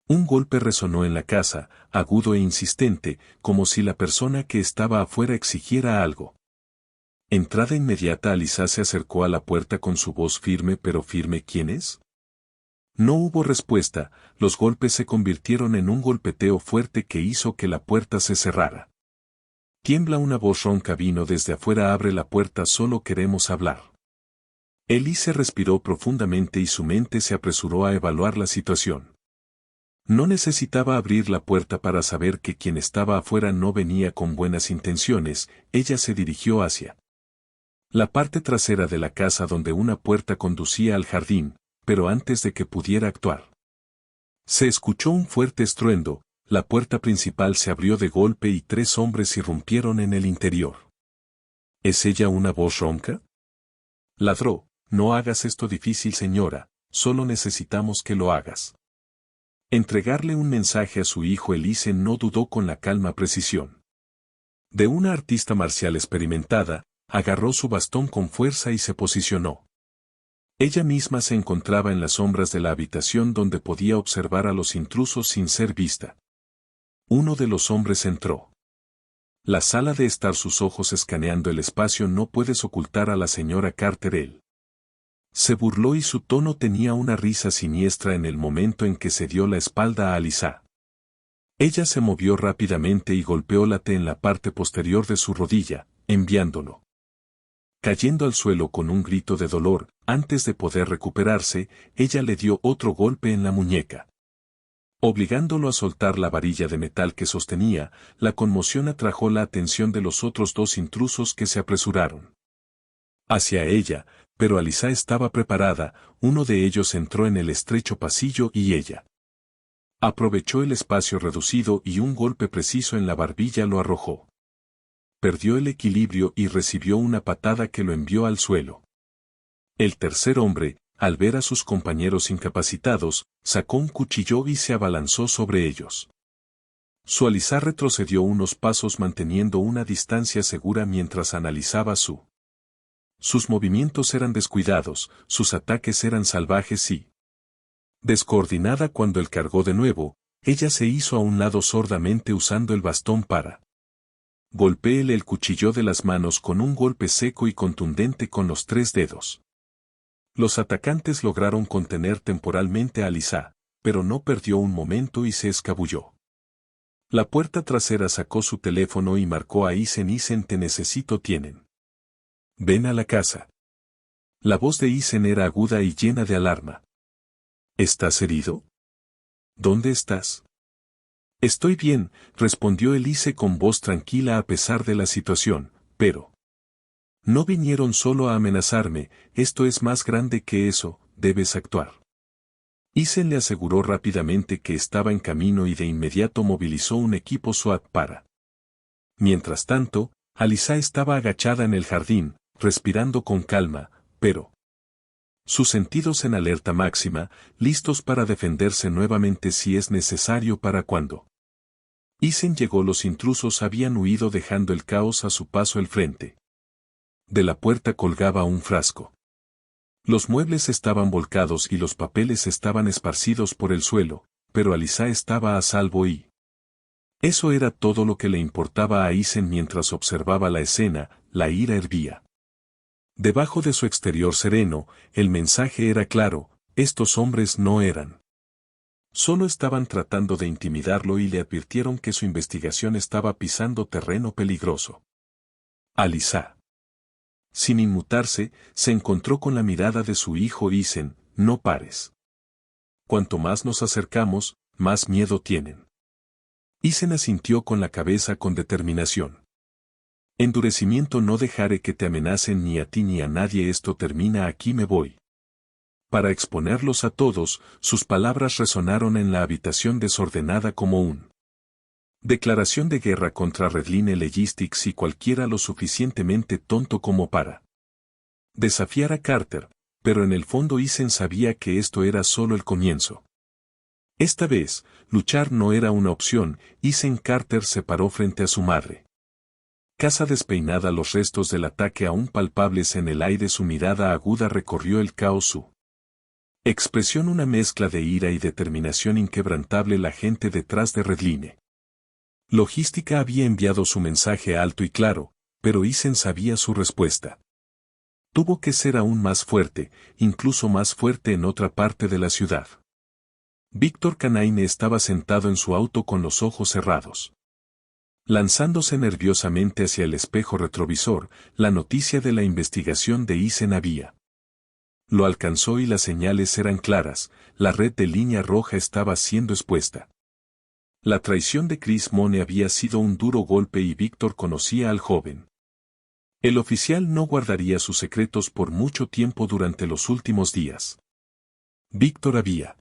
Un golpe resonó en la casa, agudo e insistente, como si la persona que estaba afuera exigiera algo. Entrada inmediata, Alyssa se acercó a la puerta con su voz firme pero firme. ¿Quién es? No hubo respuesta, los golpes se convirtieron en un golpeteo fuerte que hizo que la puerta se cerrara. Tiembla, una voz ronca vino desde afuera. Abre la puerta, solo queremos hablar. Elise respiró profundamente y su mente se apresuró a evaluar la situación. No necesitaba abrir la puerta para saber que quien estaba afuera no venía con buenas intenciones. Ella se dirigió hacia la parte trasera de la casa donde una puerta conducía al jardín, pero antes de que pudiera actuar, se escuchó un fuerte estruendo, la puerta principal se abrió de golpe y 3 hombres irrumpieron en el interior. ¿Es ella una voz ronca? Ladró. No hagas esto difícil, señora, solo necesitamos que lo hagas. Entregarle un mensaje a su hijo. Elise no dudó. Con la calma precisión de una artista marcial experimentada, agarró su bastón con fuerza y se posicionó. Ella misma se encontraba en las sombras de la habitación donde podía observar a los intrusos sin ser vista. Uno de los hombres entró. La sala de estar, sus ojos escaneando el espacio. No puedes ocultar a la señora Carter. Él se burló y su tono tenía una risa siniestra en el momento en que se dio la espalda a Alyssa. Ella se movió rápidamente y golpeó la T en la parte posterior de su rodilla, enviándolo cayendo al suelo con un grito de dolor. Antes de poder recuperarse, ella le dio otro golpe en la muñeca, obligándolo a soltar la varilla de metal que sostenía. La conmoción atrajo la atención de los otros 2 intrusos que se apresuraron hacia ella, pero Alyssa estaba preparada. Uno de ellos entró en el estrecho pasillo y ella aprovechó el espacio reducido y un golpe preciso en la barbilla lo arrojó. Perdió el equilibrio y recibió una patada que lo envió al suelo. El tercer hombre, al ver a sus compañeros incapacitados, sacó un cuchillo y se abalanzó sobre ellos. Su Alyssa retrocedió unos pasos manteniendo una distancia segura mientras analizaba sus movimientos eran descuidados, sus ataques eran salvajes y descoordinada. Cuando él cargó de nuevo, ella se hizo a un lado sordamente usando el bastón para golpearle. El cuchillo de las manos con un golpe seco y contundente con los 3 dedos. Los atacantes lograron contener temporalmente a Alyssa, pero no perdió un momento y se escabulló. La puerta trasera sacó su teléfono y marcó a Isen. Isen, te necesito. Ven a la casa. La voz de Isen era aguda y llena de alarma. ¿Estás herido? ¿Dónde estás? Estoy bien, respondió Elise con voz tranquila a pesar de la situación, pero no vinieron solo a amenazarme, esto es más grande que eso, debes actuar. Isen le aseguró rápidamente que estaba en camino y de inmediato movilizó un equipo SWAT para. Mientras tanto, Alyssa estaba agachada en el jardín, respirando con calma, pero sus sentidos en alerta máxima, listos para defenderse nuevamente si es necesario. Para cuando Isen llegó, los intrusos habían huido dejando el caos a su paso. Al frente de la puerta colgaba un frasco. Los muebles estaban volcados y los papeles estaban esparcidos por el suelo, pero Alyssa estaba a salvo y eso era todo lo que le importaba a Isen mientras observaba la escena. La ira hervía debajo de su exterior sereno. El mensaje era claro, estos hombres no eran. Solo estaban tratando de intimidarlo y le advirtieron que su investigación estaba pisando terreno peligroso. Alyssa, sin inmutarse, se encontró con la mirada de su hijo. Isen, no pares. Cuanto más nos acercamos, más miedo tienen. Isen asintió con la cabeza con determinación. Endurecimiento. No dejaré que te amenacen ni a ti ni a nadie. Esto termina aquí, me voy. Para exponerlos a todos, sus palabras resonaron en la habitación desordenada como un declaración de guerra contra Redline Logistics y cualquiera lo suficientemente tonto como para desafiar a Carter, pero en el fondo Isen sabía que esto era solo el comienzo. Esta vez, luchar no era una opción. Isen Carter se paró frente a su madre. Casa despeinada, los restos del ataque aún palpables en el aire. Su mirada aguda recorrió el caos. Su Expresión una mezcla de ira y determinación inquebrantable la gente detrás de Redline. Logística había enviado su mensaje alto y claro, pero Isen sabía su respuesta. Tuvo que ser aún más fuerte, incluso más fuerte en otra parte de la ciudad. Víctor Canaine estaba sentado en su auto con los ojos cerrados. Lanzándose nerviosamente hacia el espejo retrovisor, la noticia de la investigación de Isen había. Lo alcanzó y las señales eran claras, la red de línea roja estaba siendo expuesta. La traición de Chris Mone había sido un duro golpe y Víctor conocía al joven. El oficial no guardaría sus secretos por mucho tiempo durante los últimos días. Víctor había.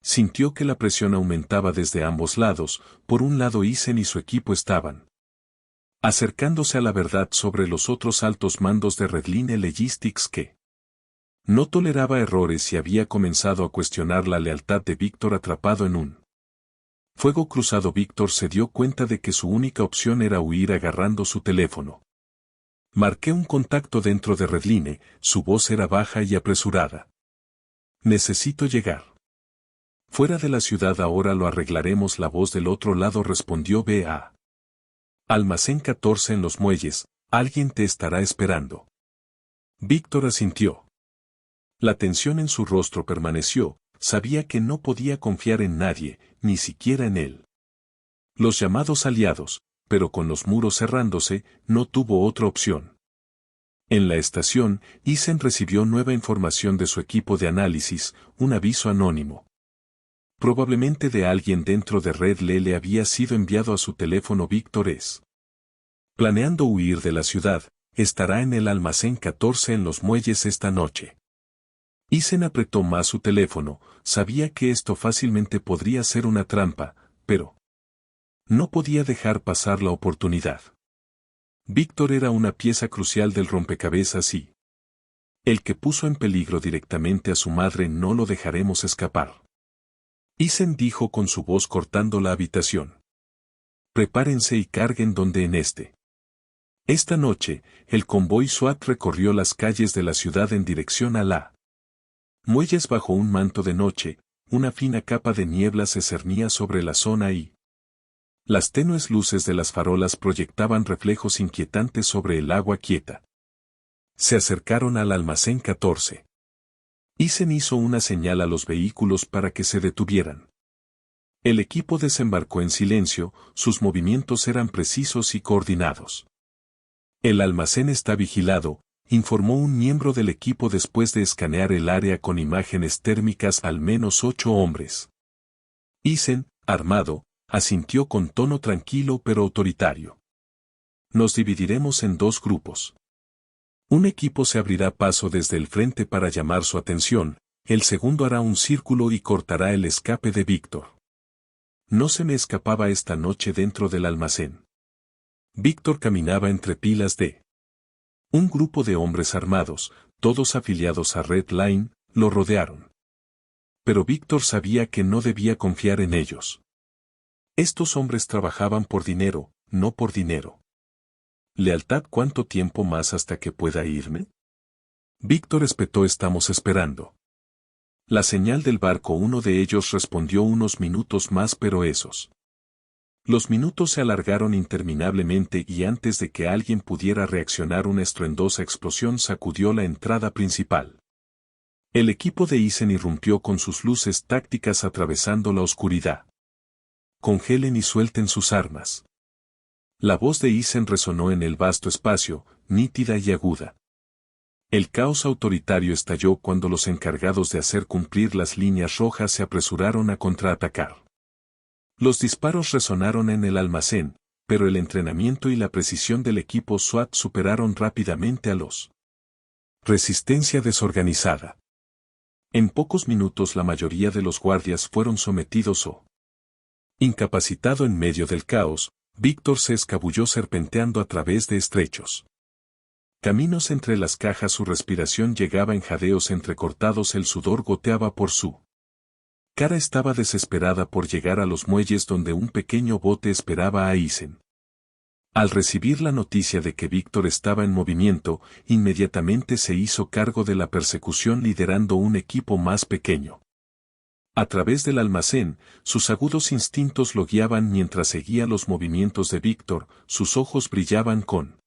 Sintió que la presión aumentaba desde ambos lados, por un lado Isen y su equipo estaban acercándose a la verdad sobre los otros altos mandos de Redline Logistics que no toleraba errores y había comenzado a cuestionar la lealtad de Víctor atrapado en un fuego cruzado. Víctor se dio cuenta de que su única opción era huir agarrando su teléfono. Marqué un contacto dentro de Redline, su voz era baja y apresurada. Necesito llegar. Fuera de la ciudad ahora lo arreglaremos. La voz del otro lado respondió B.A. Almacén 14 en los muelles, alguien te estará esperando. Víctor asintió. La tensión en su rostro permaneció, sabía que no podía confiar en nadie, ni siquiera en él. Los llamados aliados, pero con los muros cerrándose, no tuvo otra opción. En la estación, Isen recibió nueva información de su equipo de análisis, un aviso anónimo. Probablemente de alguien dentro de Red le había sido enviado a su teléfono. Víctor es planeando huir de la ciudad, estará en el almacén 14 en los muelles esta noche. Isen apretó más su teléfono, sabía que esto fácilmente podría ser una trampa, pero no podía dejar pasar la oportunidad. Víctor era una pieza crucial del rompecabezas y el que puso en peligro directamente a su madre. No lo dejaremos escapar. Isen dijo con su voz cortando la habitación. Prepárense y carguen donde en Esta noche, el convoy SWAT recorrió las calles de la ciudad en dirección a la muelles bajo un manto de noche, una fina capa de niebla se cernía sobre la zona y las tenues luces de las farolas proyectaban reflejos inquietantes sobre el agua quieta. Se acercaron al almacén 14. Isen hizo una señal a los vehículos para que se detuvieran. El equipo desembarcó en silencio, sus movimientos eran precisos y coordinados. El almacén está vigilado, informó un miembro del equipo después de escanear el área con imágenes térmicas. Al menos 8 hombres. Isen, armado, asintió con tono tranquilo pero autoritario. Nos dividiremos en 2 grupos. Un equipo se abrirá paso desde el frente para llamar su atención, el segundo hará un círculo y cortará el escape de Víctor. No se me escapaba esta noche dentro del almacén. Víctor caminaba entre pilas de un grupo de hombres armados, todos afiliados a Red Line, lo rodearon. Pero Víctor sabía que no debía confiar en ellos. Estos hombres trabajaban por dinero, no por dinero. ¿Lealtad? ¿Cuánto tiempo más hasta que pueda irme? Víctor espetó. Estamos esperando. La señal del barco. Uno de ellos respondió unos minutos más, pero esos los minutos se alargaron interminablemente y antes de que alguien pudiera reaccionar una estruendosa explosión sacudió la entrada principal. El equipo de Isen irrumpió con sus luces tácticas atravesando la oscuridad. Congelen y suelten sus armas. La voz de Isen resonó en el vasto espacio, nítida y aguda. El caos autoritario estalló cuando los encargados de hacer cumplir las líneas rojas se apresuraron a contraatacar. Los disparos resonaron en el almacén, pero el entrenamiento y la precisión del equipo SWAT superaron rápidamente a los resistencia desorganizada. En pocos minutos la mayoría de los guardias fueron sometidos o incapacitado. En medio del caos, Víctor se escabulló serpenteando a través de estrechos caminos entre las cajas. Su respiración llegaba en jadeos entrecortados, el sudor goteaba por su cara. Estaba desesperada por llegar a los muelles donde un pequeño bote esperaba a Isen. Al recibir la noticia de que Víctor estaba en movimiento, inmediatamente se hizo cargo de la persecución liderando un equipo más pequeño. A través del almacén, sus agudos instintos lo guiaban mientras seguía los movimientos de Víctor, sus ojos brillaban con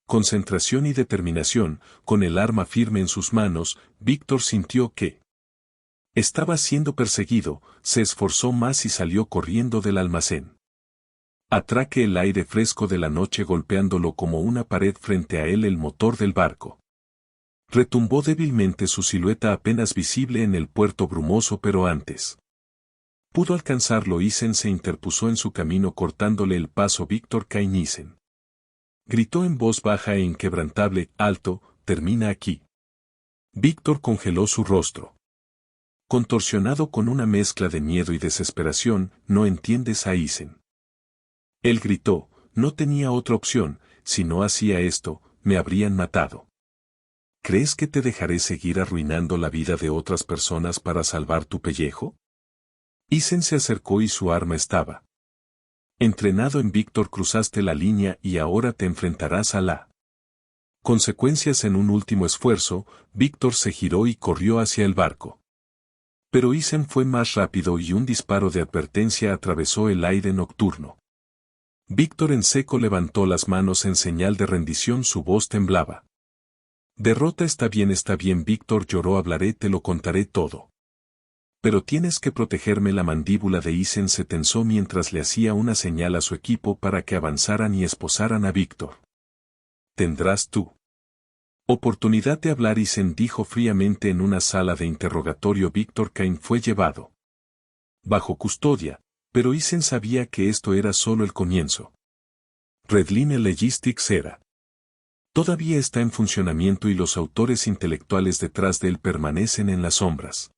concentración y determinación, con el arma firme en sus manos, Víctor sintió que estaba siendo perseguido, se esforzó más y salió corriendo del almacén. Atraque el aire fresco de la noche golpeándolo como una pared frente a él el motor del barco. Retumbó débilmente su silueta apenas visible en el puerto brumoso pero antes pudo alcanzarlo Isen se interpuso en su camino cortándole el paso Víctor Cainisen. Gritó en voz baja e inquebrantable, alto, termina aquí. Víctor congeló su rostro. Contorsionado con una mezcla de miedo y desesperación, no entiendes a Isen. Él gritó, no tenía otra opción, si no hacía esto, me habrían matado. ¿Crees que te dejaré seguir arruinando la vida de otras personas para salvar tu pellejo? Isen se acercó y su arma estaba. Entrenado en Víctor cruzaste la línea y ahora te enfrentarás a la consecuencias en un último esfuerzo, Víctor se giró y corrió hacia el barco. Pero Isen fue más rápido y un disparo de advertencia atravesó el aire nocturno. Víctor en seco levantó las manos en señal de rendición, su voz temblaba. Derrota está bien Víctor lloró hablaré te lo contaré todo. Pero tienes que protegerme la mandíbula de Isen se tensó mientras le hacía una señal a su equipo para que avanzaran y esposaran a Víctor. Tendrás tú oportunidad de hablar Isen dijo fríamente en una sala de interrogatorio Víctor Cain fue llevado bajo custodia. Pero Isen sabía que esto era solo el comienzo. Redline Logistics era. Todavía está en funcionamiento y los autores intelectuales detrás de él permanecen en las sombras.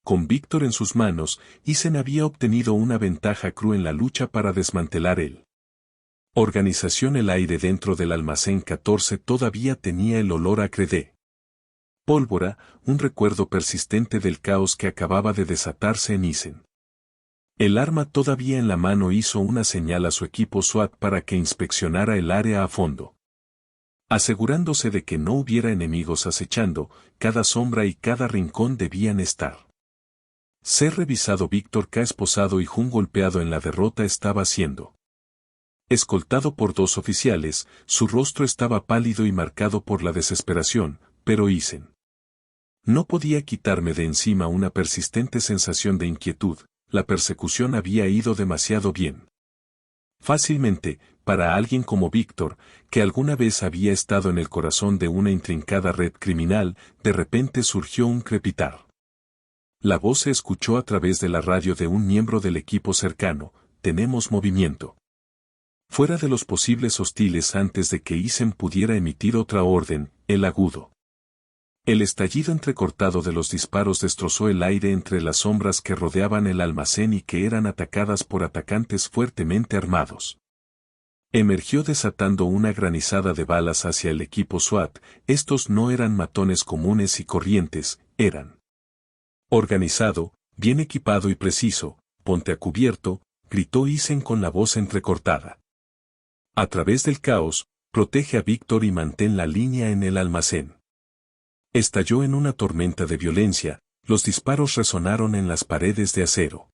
Con Víctor en sus manos, Isen había obtenido una ventaja cruel en la lucha para desmantelar el organización. El aire dentro del almacén 14 todavía tenía el olor acre de pólvora, un recuerdo persistente del caos que acababa de desatarse en Isen. El arma todavía en la mano hizo una señal a su equipo SWAT para que inspeccionara el área a fondo. Asegurándose de que no hubiera enemigos acechando, cada sombra y cada rincón debían estar. Ser revisado Víctor K. esposado y Jun golpeado en la derrota estaba siendo escoltado por dos oficiales, su rostro estaba pálido y marcado por la desesperación, pero Isen no podía quitarme de encima una persistente sensación de inquietud. La persecución había ido demasiado bien. Fácilmente, para alguien como Víctor, que alguna vez había estado en el corazón de una intrincada red criminal, de repente surgió un crepitar. La voz se escuchó a través de la radio de un miembro del equipo cercano, tenemos movimiento. Fuera de los posibles hostiles antes de que Isen pudiera emitir otra orden, el agudo. El estallido entrecortado de los disparos destrozó el aire entre las sombras que rodeaban el almacén y que eran atacadas por atacantes fuertemente armados. Emergió desatando una granizada de balas hacia el equipo SWAT, estos no eran matones comunes y corrientes, eran organizado, bien equipado y preciso, ponte a cubierto, gritó Isen con la voz entrecortada. A través del caos, protege a Víctor y mantén la línea en el almacén. Estalló en una tormenta de violencia, los disparos resonaron en las paredes de acero.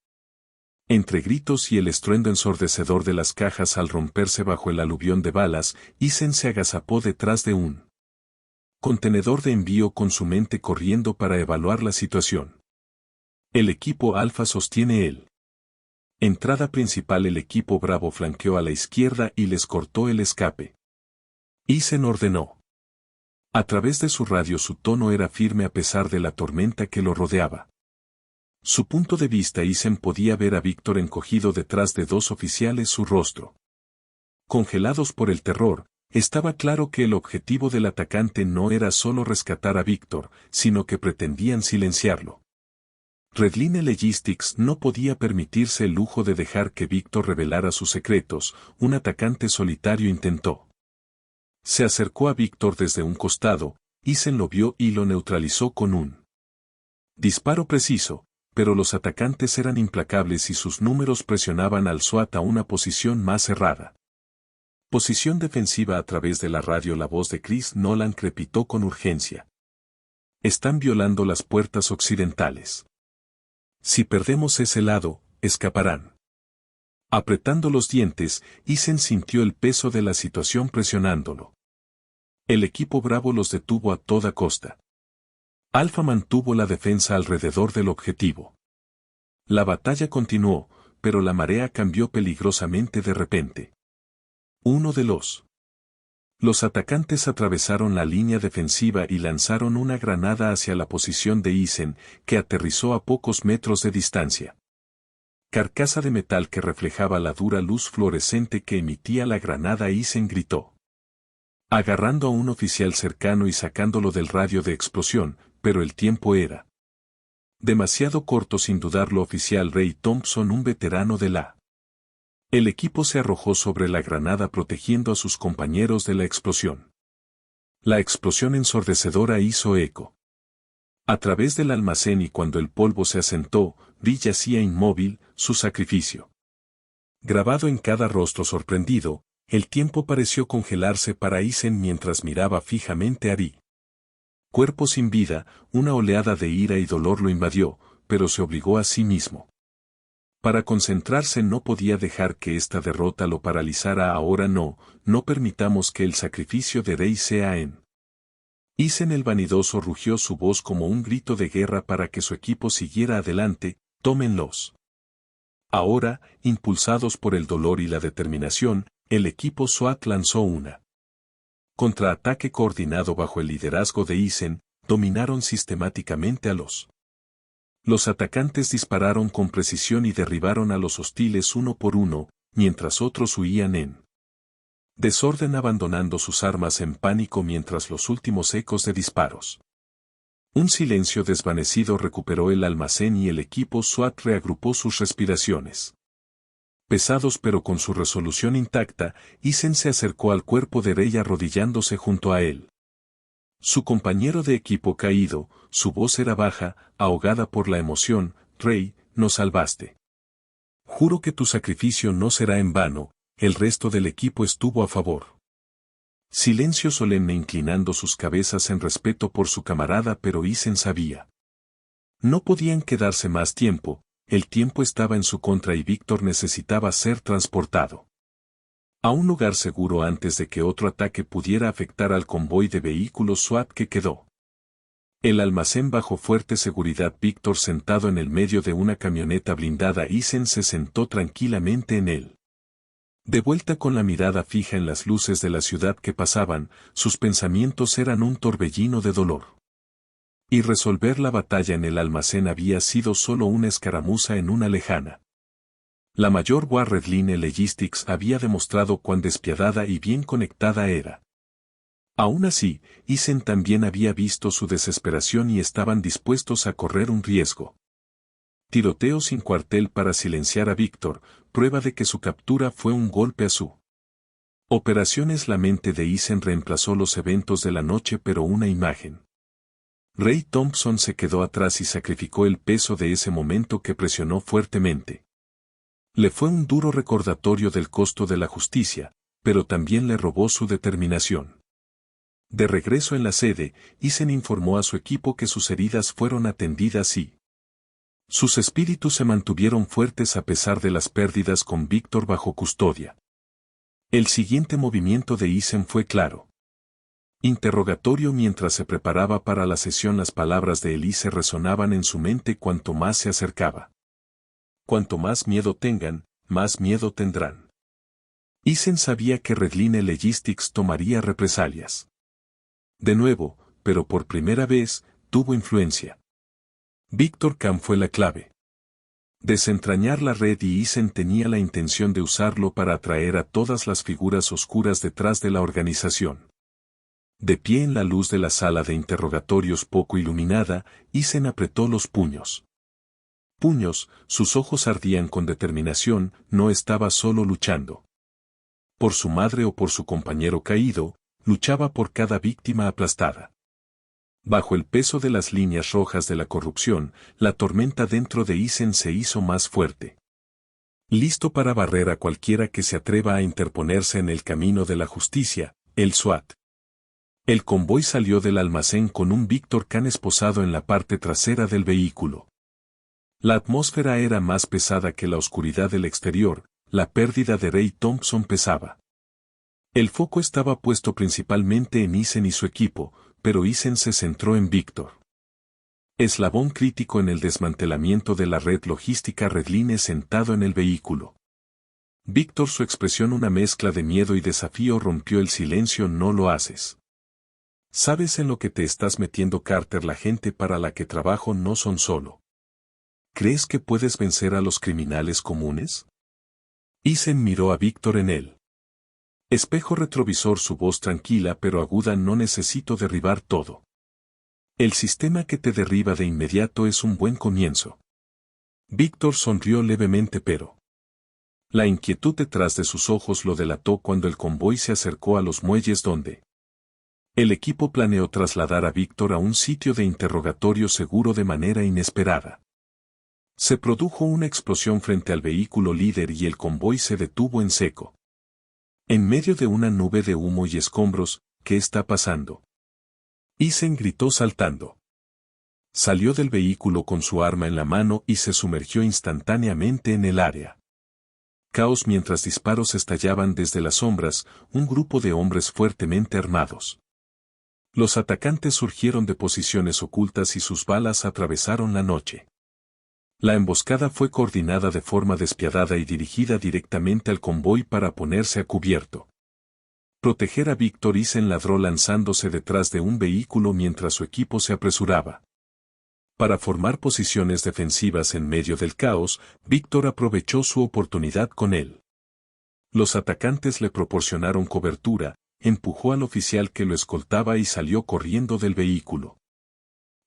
Entre gritos y el estruendo ensordecedor de las cajas al romperse bajo el aluvión de balas, Isen se agazapó detrás de un contenedor de envío con su mente corriendo para evaluar la situación. El equipo Alfa sostiene el entrada principal. El equipo Bravo flanqueó a la izquierda y les cortó el escape. Isen ordenó. A través de su radio su tono era firme a pesar de la tormenta que lo rodeaba. Su punto de vista Isen podía ver a Víctor encogido detrás de dos oficiales su rostro. Congelados por el terror, estaba claro que el objetivo del atacante no era solo rescatar a Víctor, sino que pretendían silenciarlo. Redline Logistics no podía permitirse el lujo de dejar que Víctor revelara sus secretos, un atacante solitario intentó. Se acercó a Víctor desde un costado, Isen lo vio y lo neutralizó con un disparo preciso, pero los atacantes eran implacables y sus números presionaban al SWAT a una posición más cerrada. Posición defensiva. A través de la radio la voz de Chris Nolan crepitó con urgencia. Están violando las puertas occidentales. Si perdemos ese lado, escaparán. Apretando los dientes, Isen sintió el peso de la situación presionándolo. El equipo Bravo los detuvo a toda costa. Alpha mantuvo la defensa alrededor del objetivo. La batalla continuó, pero la marea cambió peligrosamente de repente. Uno de los atacantes atravesaron la línea defensiva y lanzaron una granada hacia la posición de Isen, que aterrizó a pocos metros de distancia. Carcasa de metal que reflejaba la dura luz fluorescente que emitía la granada. Isen gritó, agarrando a un oficial cercano y sacándolo del radio de explosión, pero el tiempo era demasiado corto. Sin dudarlo, oficial Ray Thompson, un veterano de la El equipo se arrojó sobre la granada protegiendo a sus compañeros de la explosión. La explosión ensordecedora hizo eco a través del almacén y cuando el polvo se asentó, Ray yacía inmóvil, su sacrificio grabado en cada rostro sorprendido. El tiempo pareció congelarse para Isen mientras miraba fijamente a Ray. Cuerpo sin vida, una oleada de ira y dolor lo invadió, pero se obligó a sí mismo. Para concentrarse no podía dejar que esta derrota lo paralizara. Ahora no permitamos que el sacrificio de Rey sea en. Isen el vanidoso rugió su voz como un grito de guerra para que su equipo siguiera adelante. Tómenlos. Ahora, impulsados por el dolor y la determinación, el equipo SWAT lanzó una contraataque coordinado bajo el liderazgo de Isen. Dominaron sistemáticamente a los atacantes, dispararon con precisión y derribaron a los hostiles uno por uno, mientras otros huían en desorden abandonando sus armas en pánico mientras los últimos ecos de disparos. Un silencio desvanecido recuperó el almacén y el equipo SWAT reagrupó sus respiraciones. Pesados pero con su resolución intacta, Isen se acercó al cuerpo de Rey arrodillándose junto a él. Su compañero de equipo caído, su voz era baja, ahogada por la emoción. Rey, nos salvaste. Juro que tu sacrificio no será en vano. El resto del equipo estuvo a favor. Silencio solemne inclinando sus cabezas en respeto por su camarada, pero Isen sabía. No podían quedarse más tiempo, el tiempo estaba en su contra y Víctor necesitaba ser transportado a un lugar seguro antes de que otro ataque pudiera afectar al convoy de vehículos SWAT que quedó. El almacén bajo fuerte seguridad. Víctor sentado en el medio de una camioneta blindada. Isen se sentó tranquilamente en él. De vuelta con la mirada fija en las luces de la ciudad que pasaban, sus pensamientos eran un torbellino de dolor. Y resolver la batalla en el almacén había sido solo una escaramuza en una lejana. La mayor Red Line Logistics había demostrado cuán despiadada y bien conectada era. Aún así, Isen también había visto su desesperación y estaban dispuestos a correr un riesgo. Tiroteo sin cuartel para silenciar a Víctor, prueba de que su captura fue un golpe a su operaciones. La mente de Isen reemplazó los eventos de la noche, pero una imagen. Ray Thompson se quedó atrás y sacrificó el peso de ese momento que presionó fuertemente. Le fue un duro recordatorio del costo de la justicia, pero también le robó su determinación. De regreso en la sede, Isen informó a su equipo que sus heridas fueron atendidas y sus espíritus se mantuvieron fuertes a pesar de las pérdidas, con Víctor bajo custodia. El siguiente movimiento de Isen fue claro. Interrogatorio. Mientras se preparaba para la sesión, las palabras de Elise resonaban en su mente cuanto más se acercaba. Cuanto más miedo tengan, más miedo tendrán. Isen sabía que Red Line Logistics tomaría represalias. De nuevo, pero por primera vez, tuvo influencia. Víctor Kahn fue la clave. Desentrañar la red, y Isen tenía la intención de usarlo para atraer a todas las figuras oscuras detrás de la organización. De pie en la luz de la sala de interrogatorios poco iluminada, Isen apretó los puños. Sus ojos ardían con determinación. No estaba solo luchando por su madre o por su compañero caído, luchaba por cada víctima aplastada. Bajo el peso de las líneas rojas de la corrupción, la tormenta dentro de Isen se hizo más fuerte. Listo para barrer a cualquiera que se atreva a interponerse en el camino de la justicia, el SWAT. El convoy salió del almacén con un Víctor Khan esposado en la parte trasera del vehículo. La atmósfera era más pesada que la oscuridad del exterior, la pérdida de Ray Thompson pesaba. El foco estaba puesto principalmente en Eason y su equipo, pero Eason se centró en Víctor. Eslabón crítico en el desmantelamiento de la red logística Redline sentado en el vehículo. Víctor, su expresión una mezcla de miedo y desafío, rompió el silencio. No lo haces. ¿Sabes en lo que te estás metiendo, Carter? La gente para la que trabajo no son solo. ¿Crees que puedes vencer a los criminales comunes? Eason miró a Víctor en el espejo retrovisor, su voz tranquila pero aguda. No necesito derribar todo. El sistema que te derriba de inmediato es un buen comienzo. Víctor sonrió levemente, pero la inquietud detrás de sus ojos lo delató cuando el convoy se acercó a los muelles donde el equipo planeó trasladar a Víctor a un sitio de interrogatorio seguro. De manera inesperada, se produjo una explosión frente al vehículo líder y el convoy se detuvo en seco. En medio de una nube de humo y escombros, ¿qué está pasando?, Eason gritó saltando. Salió del vehículo con su arma en la mano y se sumergió instantáneamente en el área. Caos mientras disparos estallaban desde las sombras, un grupo de hombres fuertemente armados. Los atacantes surgieron de posiciones ocultas y sus balas atravesaron la noche. La emboscada fue coordinada de forma despiadada y dirigida directamente al convoy para ponerse a cubierto. Proteger a Víctor. Eason ladró lanzándose detrás de un vehículo mientras su equipo se apresuraba para formar posiciones defensivas en medio del caos. Víctor aprovechó su oportunidad con él. Los atacantes le proporcionaron cobertura, empujó al oficial que lo escoltaba y salió corriendo del vehículo.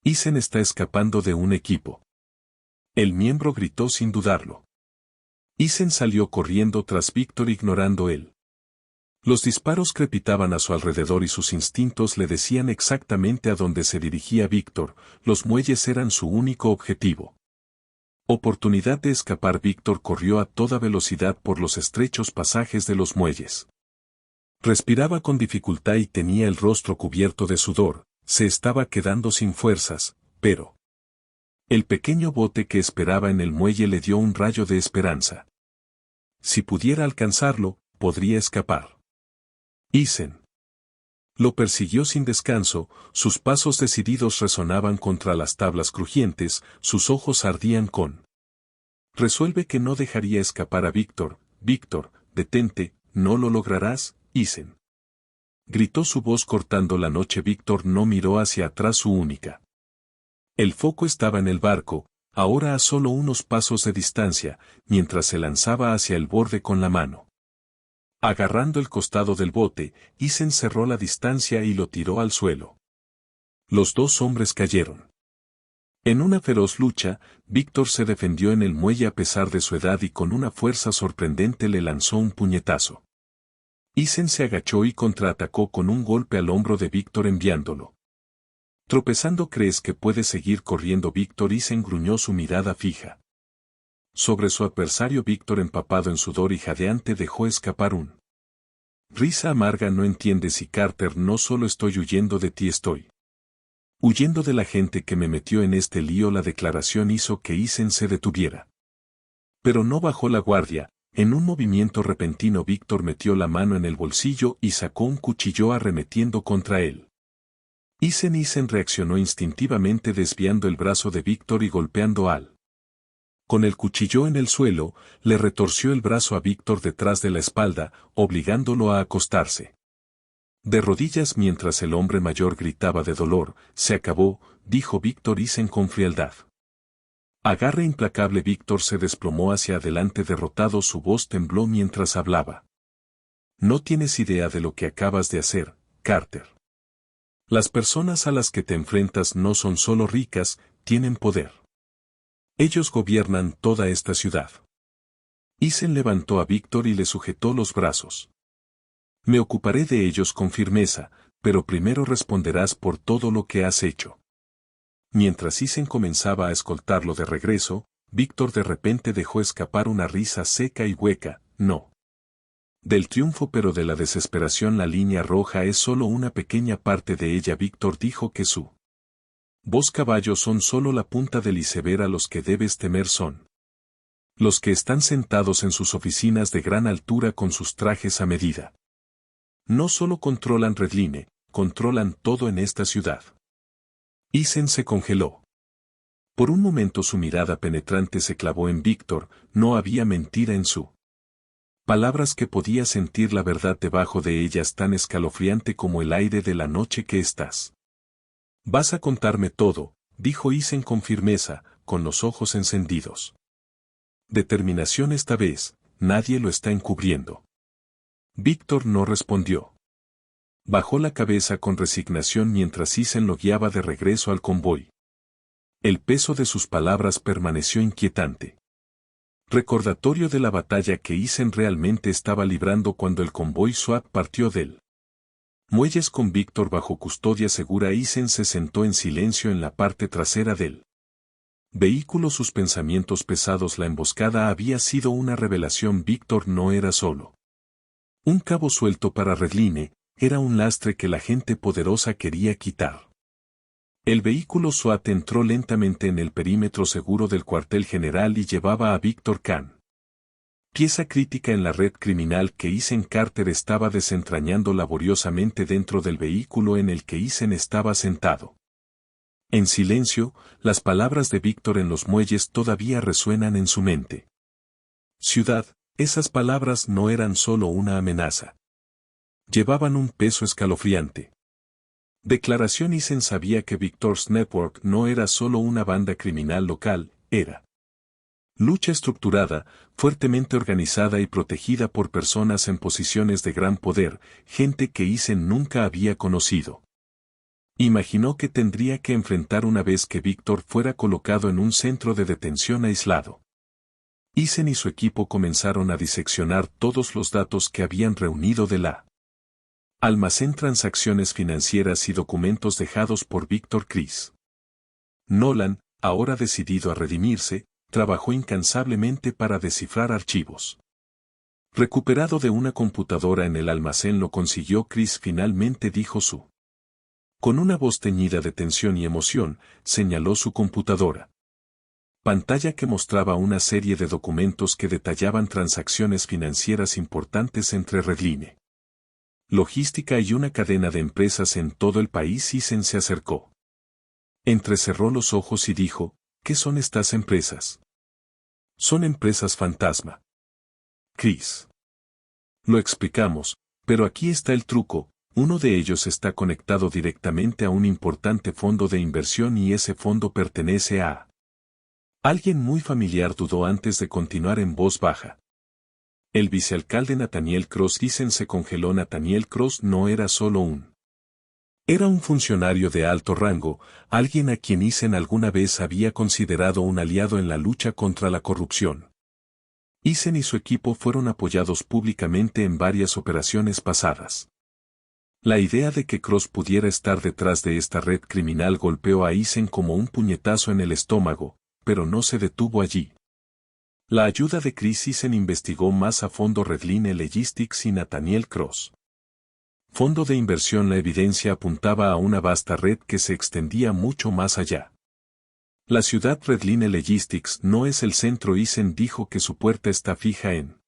Eason está escapando de un equipo. El miembro gritó sin dudarlo. Eason salió corriendo tras Víctor ignorando él. Los disparos crepitaban a su alrededor y sus instintos le decían exactamente a dónde se dirigía Víctor. Los muelles eran su único objetivo. Oportunidad de escapar. Víctor corrió a toda velocidad por los estrechos pasajes de los muelles. Respiraba con dificultad y tenía el rostro cubierto de sudor. Se estaba quedando sin fuerzas, pero el pequeño bote que esperaba en el muelle le dio un rayo de esperanza. Si pudiera alcanzarlo, podría escapar. Eason lo persiguió sin descanso, sus pasos decididos resonaban contra las tablas crujientes, sus ojos ardían con resuelve que no dejaría escapar a Víctor. Víctor, detente, no lo lograrás, Eason. Gritó su voz cortando la noche. Víctor no miró hacia atrás, su única. El foco estaba en el barco, ahora a solo unos pasos de distancia, mientras se lanzaba hacia el borde con la mano. Agarrando el costado del bote, Eason cerró la distancia y lo tiró al suelo. Los dos hombres cayeron. En una feroz lucha, Víctor se defendió en el muelle a pesar de su edad y con una fuerza sorprendente le lanzó un puñetazo. Eason se agachó y contraatacó con un golpe al hombro de Víctor enviándolo tropezando. ¿Crees que puedes seguir corriendo, Víctor? Eason gruñó, su mirada fija sobre su adversario. Víctor, empapado en sudor y jadeante, dejó escapar un risa amarga. No entiendes, y Carter, no solo estoy huyendo de ti, estoy huyendo de la gente que me metió en este lío. La declaración hizo que Eason se detuviera. Pero no bajó la guardia. En un movimiento repentino, Víctor metió la mano en el bolsillo y sacó un cuchillo arremetiendo contra él. Eason reaccionó instintivamente desviando el brazo de Víctor y golpeando al con el cuchillo en el suelo, le retorció el brazo a Víctor detrás de la espalda, obligándolo a acostarse de rodillas mientras el hombre mayor gritaba de dolor. Se acabó, dijo Víctor. Eason con frialdad. Agarre implacable. Víctor se desplomó hacia adelante derrotado, su voz tembló mientras hablaba. No tienes idea de lo que acabas de hacer, Carter. Las personas a las que te enfrentas no son solo ricas, tienen poder. Ellos gobiernan toda esta ciudad. Eason levantó a Víctor y le sujetó los brazos. Me ocuparé de ellos con firmeza, pero primero responderás por todo lo que has hecho. Mientras Eason comenzaba a escoltarlo de regreso, Víctor de repente dejó escapar una risa seca y hueca, no. Del triunfo pero de la desesperación la línea roja es solo una pequeña parte de ella. Víctor dijo que su voz caballo son solo la punta del iceberg. A los que debes temer son los que están sentados en sus oficinas de gran altura con sus trajes a medida. No solo controlan Redline, controlan todo en esta ciudad. Eisen se congeló. Por un momento su mirada penetrante se clavó en Víctor, no había mentira en su palabras, que podía sentir la verdad debajo de ellas, tan escalofriante como el aire de la noche que estás. Vas a contarme todo, dijo Eisen con firmeza, con los ojos encendidos. Determinación esta vez, nadie lo está encubriendo. Víctor no respondió. Bajó la cabeza con resignación mientras Eisen lo guiaba de regreso al convoy. El peso de sus palabras permaneció inquietante. Recordatorio de la batalla que Eisen realmente estaba librando cuando el convoy SWAT partió del muelles con Víctor bajo custodia segura. Eisen se sentó en silencio en la parte trasera del vehículo, sus pensamientos pesados. La emboscada había sido una revelación. Víctor no era solo un cabo suelto para Redline, era un lastre que la gente poderosa quería quitar. El vehículo SWAT entró lentamente en el perímetro seguro del cuartel general y llevaba a Víctor Kahn, pieza crítica en la red criminal que Eisen Carter estaba desentrañando laboriosamente dentro del vehículo en el que Eisen estaba sentado. En silencio, las palabras de Víctor en los muelles todavía resuenan en su mente. Ciudad, esas palabras no eran solo una amenaza. Llevaban un peso escalofriante. Declaración. Eisen sabía que Victor's Network no era solo una banda criminal local, era lucha estructurada, fuertemente organizada y protegida por personas en posiciones de gran poder, gente que Eisen nunca había conocido. Imaginó que tendría que enfrentar una vez que Víctor fuera colocado en un centro de detención aislado. Eisen y su equipo comenzaron a diseccionar todos los datos que habían reunido de la almacén, transacciones financieras y documentos dejados por Víctor. Chris Nolan, ahora decidido a redimirse, trabajó incansablemente para descifrar archivos. Recuperado de una computadora en el almacén, lo consiguió. Chris finalmente, dijo su. Con una voz teñida de tensión y emoción, señaló su computadora. Pantalla que mostraba una serie de documentos que detallaban transacciones financieras importantes entre Redline, logística y una cadena de empresas en todo el país. Eisen se acercó. Entrecerró los ojos y dijo, ¿qué son estas empresas? Son empresas fantasma. Chris. Lo explicamos, pero aquí está el truco. Uno de ellos está conectado directamente a un importante fondo de inversión y ese fondo pertenece a alguien muy familiar. Dudó antes de continuar en voz baja. El vicealcalde Nathaniel Cross. Eisen se congeló. Nathaniel Cross no era solo era un funcionario de alto rango, alguien a quien Eisen alguna vez había considerado un aliado en la lucha contra la corrupción. Eisen y su equipo fueron apoyados públicamente en varias operaciones pasadas. La idea de que Cross pudiera estar detrás de esta red criminal golpeó a Eisen como un puñetazo en el estómago, pero no se detuvo allí. La ayuda de Chris. Eisen investigó más a fondo Redline Logistics y Nathaniel Cross. Fondo de inversión. La evidencia apuntaba a una vasta red que se extendía mucho más allá. La ciudad Redline Logistics no es el centro. Eisen dijo que su puerta está fija en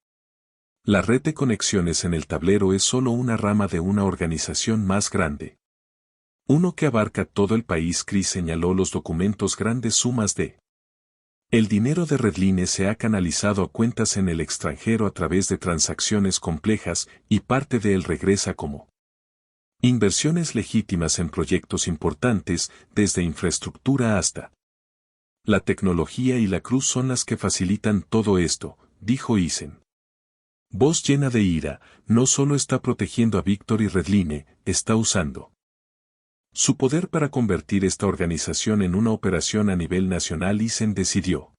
la red de conexiones. En el tablero es solo una rama de una organización más grande. Uno que abarca todo el país. Chris señaló los documentos. Grandes sumas de el dinero de Redline se ha canalizado a cuentas en el extranjero a través de transacciones complejas, y parte de él regresa como inversiones legítimas en proyectos importantes, desde infraestructura hasta la tecnología y la cruz son las que facilitan todo esto, dijo Eisen. Voz llena de ira, no solo está protegiendo a Víctor y Redline, está usando su poder para convertir esta organización en una operación a nivel nacional. Eisen decidió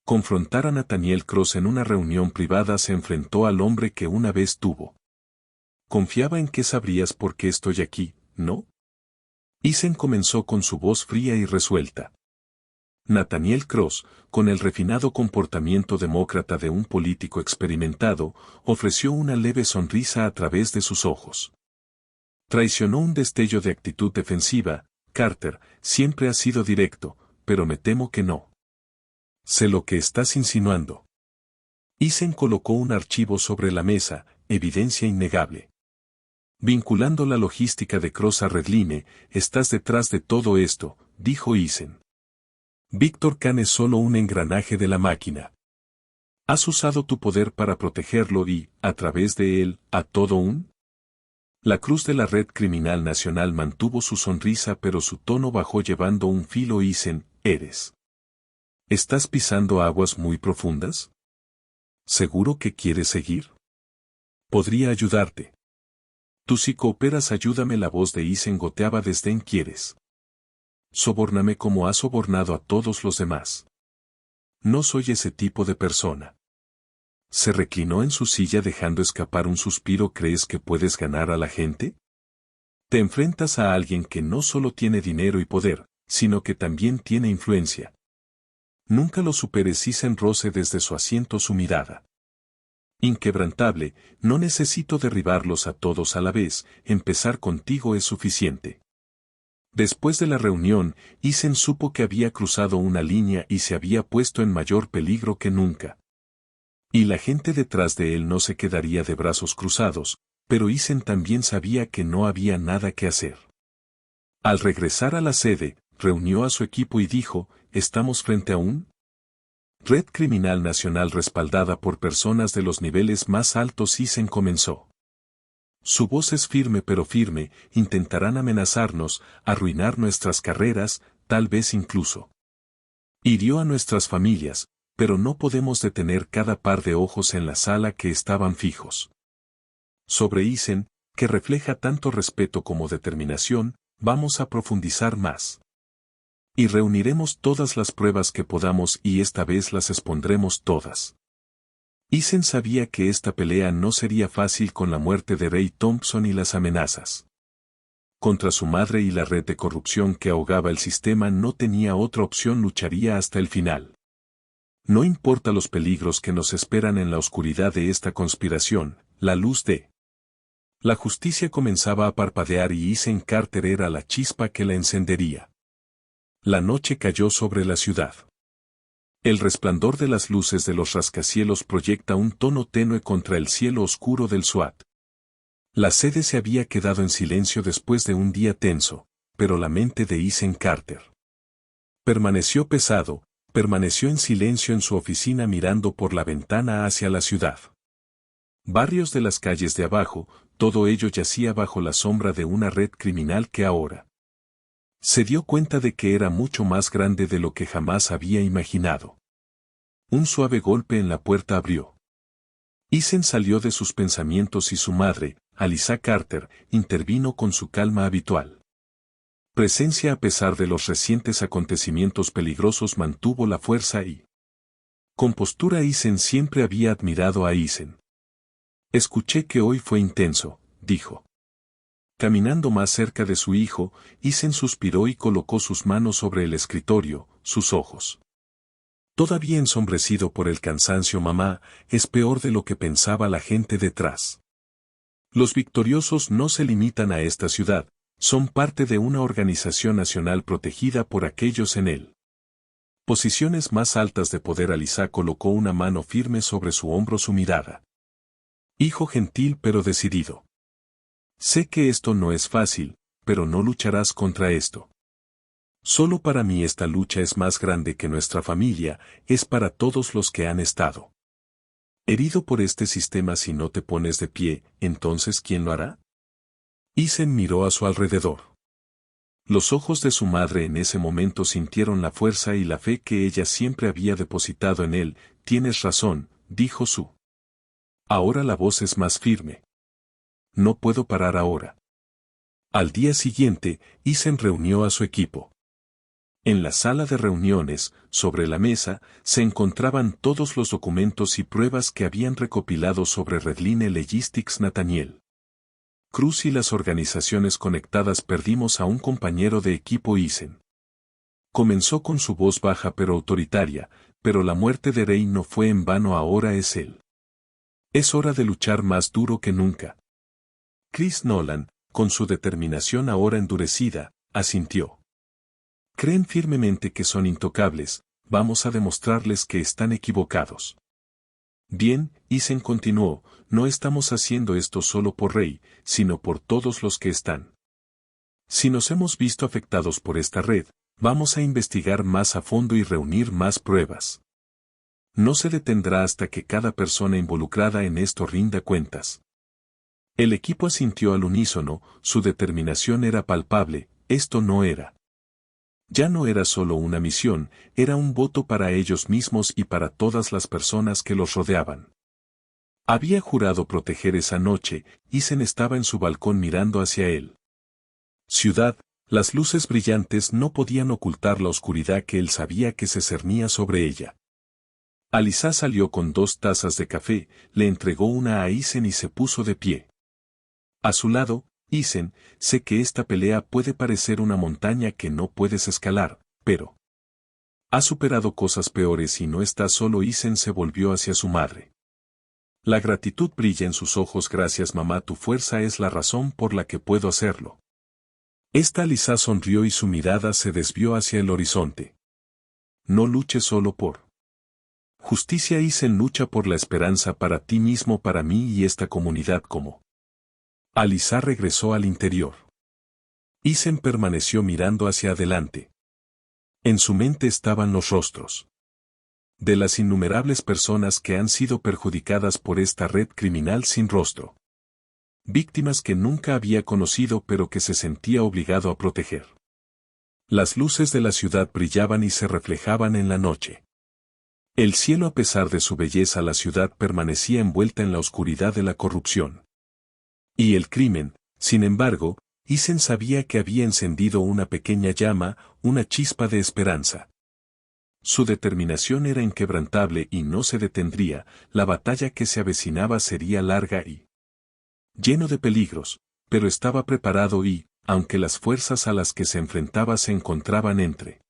confrontar a Nathaniel Cross en una reunión privada. Se enfrentó al hombre que una vez tuvo. Confiaba en que sabrías por qué estoy aquí, ¿no? Eisen comenzó con su voz fría y resuelta. Nathaniel Cross, con el refinado comportamiento demócrata de un político experimentado, ofreció una leve sonrisa a través de sus ojos. Traicionó un destello de actitud defensiva. Carter, siempre has sido directo, pero me temo que no. Sé lo que estás insinuando. Eisen colocó un archivo sobre la mesa, evidencia innegable. Vinculando la logística de Cross a Redline, estás detrás de todo esto, dijo Eisen. Víctor Kahn es solo un engranaje de la máquina. Has usado tu poder para protegerlo y, a través de él, a todo un... La cruz de la red criminal nacional mantuvo su sonrisa, pero su tono bajó llevando un filo. Eisen, ¿eres? ¿Estás pisando aguas muy profundas? ¿Seguro que quieres seguir? Podría ayudarte. Tú si cooperas, ayúdame. La voz de Eisen goteaba desdén. ¿Quieres? Sobórname como has sobornado a todos los demás. No soy ese tipo de persona. Se reclinó en su silla dejando escapar un suspiro. ¿Crees que puedes ganar a la gente? Te enfrentas a alguien que no solo tiene dinero y poder, sino que también tiene influencia. Nunca lo superes. Eisen roce desde su asiento su mirada. Inquebrantable, no necesito derribarlos a todos a la vez, empezar contigo es suficiente. Después de la reunión, Eisen supo que había cruzado una línea y se había puesto en mayor peligro que nunca. Y la gente detrás de él no se quedaría de brazos cruzados, pero Eisen también sabía que no había nada que hacer. Al regresar a la sede, reunió a su equipo y dijo, ¿estamos frente a un red criminal nacional respaldada por personas de los niveles más altos? Eisen comenzó. Su voz es firme pero firme, intentarán amenazarnos, arruinar nuestras carreras, tal vez incluso. Hirió a nuestras familias, pero no podemos detener cada par de ojos en la sala que estaban fijos sobre Eisen, que refleja tanto respeto como determinación. Vamos a profundizar más. Y reuniremos todas las pruebas que podamos y esta vez las expondremos todas. Eisen sabía que esta pelea no sería fácil con la muerte de Ray Thompson y las amenazas contra su madre y la red de corrupción que ahogaba el sistema. No tenía otra opción, lucharía hasta el final. No importa los peligros que nos esperan en la oscuridad de esta conspiración, la luz de la justicia comenzaba a parpadear y Eisen Carter era la chispa que la encendería. La noche cayó sobre la ciudad. El resplandor de las luces de los rascacielos proyecta un tono tenue contra el cielo oscuro del SWAT. La sede se había quedado en silencio después de un día tenso, pero la mente de Eisen Carter permaneció pesado, permaneció en silencio en su oficina mirando por la ventana hacia la ciudad. Barrios de las calles de abajo, todo ello yacía bajo la sombra de una red criminal que ahora se dio cuenta de que era mucho más grande de lo que jamás había imaginado. Un suave golpe en la puerta abrió. Eisen salió de sus pensamientos y su madre, Alyssa Carter, intervino con su calma habitual. Presencia a pesar de los recientes acontecimientos peligrosos mantuvo la fuerza y compostura. Eisen siempre había admirado a Eisen. Escuché que hoy fue intenso, dijo. Caminando más cerca de su hijo, Eisen suspiró y colocó sus manos sobre el escritorio, sus ojos todavía ensombrecido por el cansancio. Mamá, es peor de lo que pensaba la gente detrás. Los victoriosos no se limitan a esta ciudad, son parte de una organización nacional protegida por aquellos en él. Posiciones más altas de poder. Alyssa colocó una mano firme sobre su hombro, su mirada. Hijo gentil pero decidido. Sé que esto no es fácil, pero no lucharás contra esto. Solo para mí esta lucha es más grande que nuestra familia, es para todos los que han estado herido por este sistema. Si no te pones de pie, entonces ¿quién lo hará? Eisen miró a su alrededor. Los ojos de su madre en ese momento sintieron la fuerza y la fe que ella siempre había depositado en él. Tienes razón, dijo su. Ahora la voz es más firme. No puedo parar ahora. Al día siguiente, Eisen reunió a su equipo. En la sala de reuniones, sobre la mesa, se encontraban todos los documentos y pruebas que habían recopilado sobre Redline Logistics. Nathaniel Cruz y las organizaciones conectadas. Perdimos a un compañero de equipo. Eisen Comenzó con su voz baja pero autoritaria, pero la muerte de Rey no fue en vano, ahora es él. Es hora de luchar más duro que nunca. Chris Nolan, con su determinación ahora endurecida, asintió. Creen firmemente que son intocables, vamos a demostrarles que están equivocados. Bien, Eason continuó, no estamos haciendo esto solo por Rey, sino por todos los que están. Si nos hemos visto afectados por esta red, vamos a investigar más a fondo y reunir más pruebas. No se detendrá hasta que cada persona involucrada en esto rinda cuentas. El equipo asintió al unísono, su determinación era palpable, esto no era. Ya no era solo una misión, era un voto para ellos mismos y para todas las personas que los rodeaban. Había jurado proteger esa noche, Eason estaba en su balcón mirando hacia él. Ciudad, las luces brillantes no podían ocultar la oscuridad que él sabía que se cernía sobre ella. Alyssa salió con 2 tazas de café, le entregó una a Eason y se puso de pie. A su lado, Eason, sé que esta pelea puede parecer una montaña que no puedes escalar, pero has superado cosas peores y no estás solo. Eason se volvió hacia su madre. La gratitud brilla en sus ojos. Gracias mamá, tu fuerza es la razón por la que puedo hacerlo. Esta Alyssa sonrió y su mirada se desvió hacia el horizonte. No luches solo por justicia. Eason lucha por la esperanza para ti mismo, para mí y esta comunidad. Como Alyssa regresó al interior. Eason permaneció mirando hacia adelante. En su mente estaban los rostros de las innumerables personas que han sido perjudicadas por esta red criminal sin rostro. Víctimas que nunca había conocido pero que se sentía obligado a proteger. Las luces de la ciudad brillaban y se reflejaban en la noche. El cielo, a pesar de su belleza, la ciudad permanecía envuelta en la oscuridad de la corrupción. Y el crimen, sin embargo, Eason sabía que había encendido una pequeña llama, una chispa de esperanza. Su determinación era inquebrantable y no se detendría, la batalla que se avecinaba sería larga y lleno de peligros, pero estaba preparado y, aunque las fuerzas a las que se enfrentaba se encontraban entre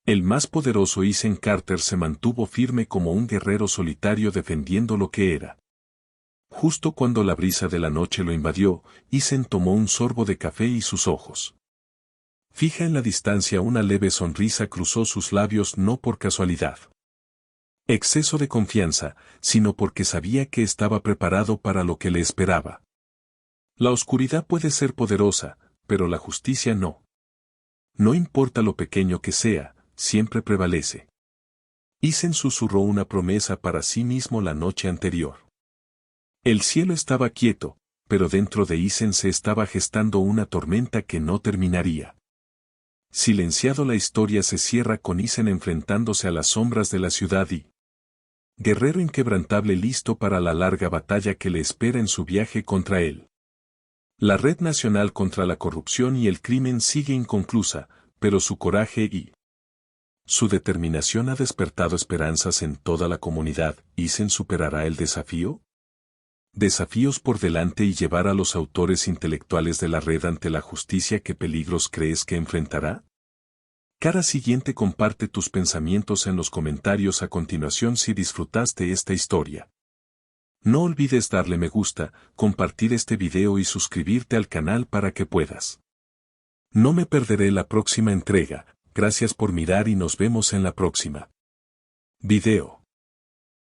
el más poderoso, Eason Carter se mantuvo firme como un guerrero solitario defendiendo lo que era. Justo cuando la brisa de la noche lo invadió, Eason tomó un sorbo de café y sus ojos fija en la distancia, una leve sonrisa cruzó sus labios, no por casualidad. Exceso de confianza, sino porque sabía que estaba preparado para lo que le esperaba. La oscuridad puede ser poderosa, pero la justicia no. No importa lo pequeño que sea, siempre prevalece. Eason susurró una promesa para sí mismo la noche anterior. El cielo estaba quieto, pero dentro de Eason se estaba gestando una tormenta que no terminaría. Silenciado, la historia se cierra con Eason enfrentándose a las sombras de la ciudad y guerrero inquebrantable, listo para la larga batalla que le espera en su viaje contra él. La red nacional contra la corrupción y el crimen sigue inconclusa, pero su coraje y su determinación ha despertado esperanzas en toda la comunidad. ¿Eason superará el desafío? Desafíos por delante y llevar a los autores intelectuales de la red ante la justicia. ¿Qué peligros crees que enfrentará? Cara siguiente, comparte tus pensamientos en los comentarios a continuación si disfrutaste esta historia. No olvides darle me gusta, compartir este video y suscribirte al canal para que puedas. No me perderé la próxima entrega. Gracias por mirar y nos vemos en la próxima video.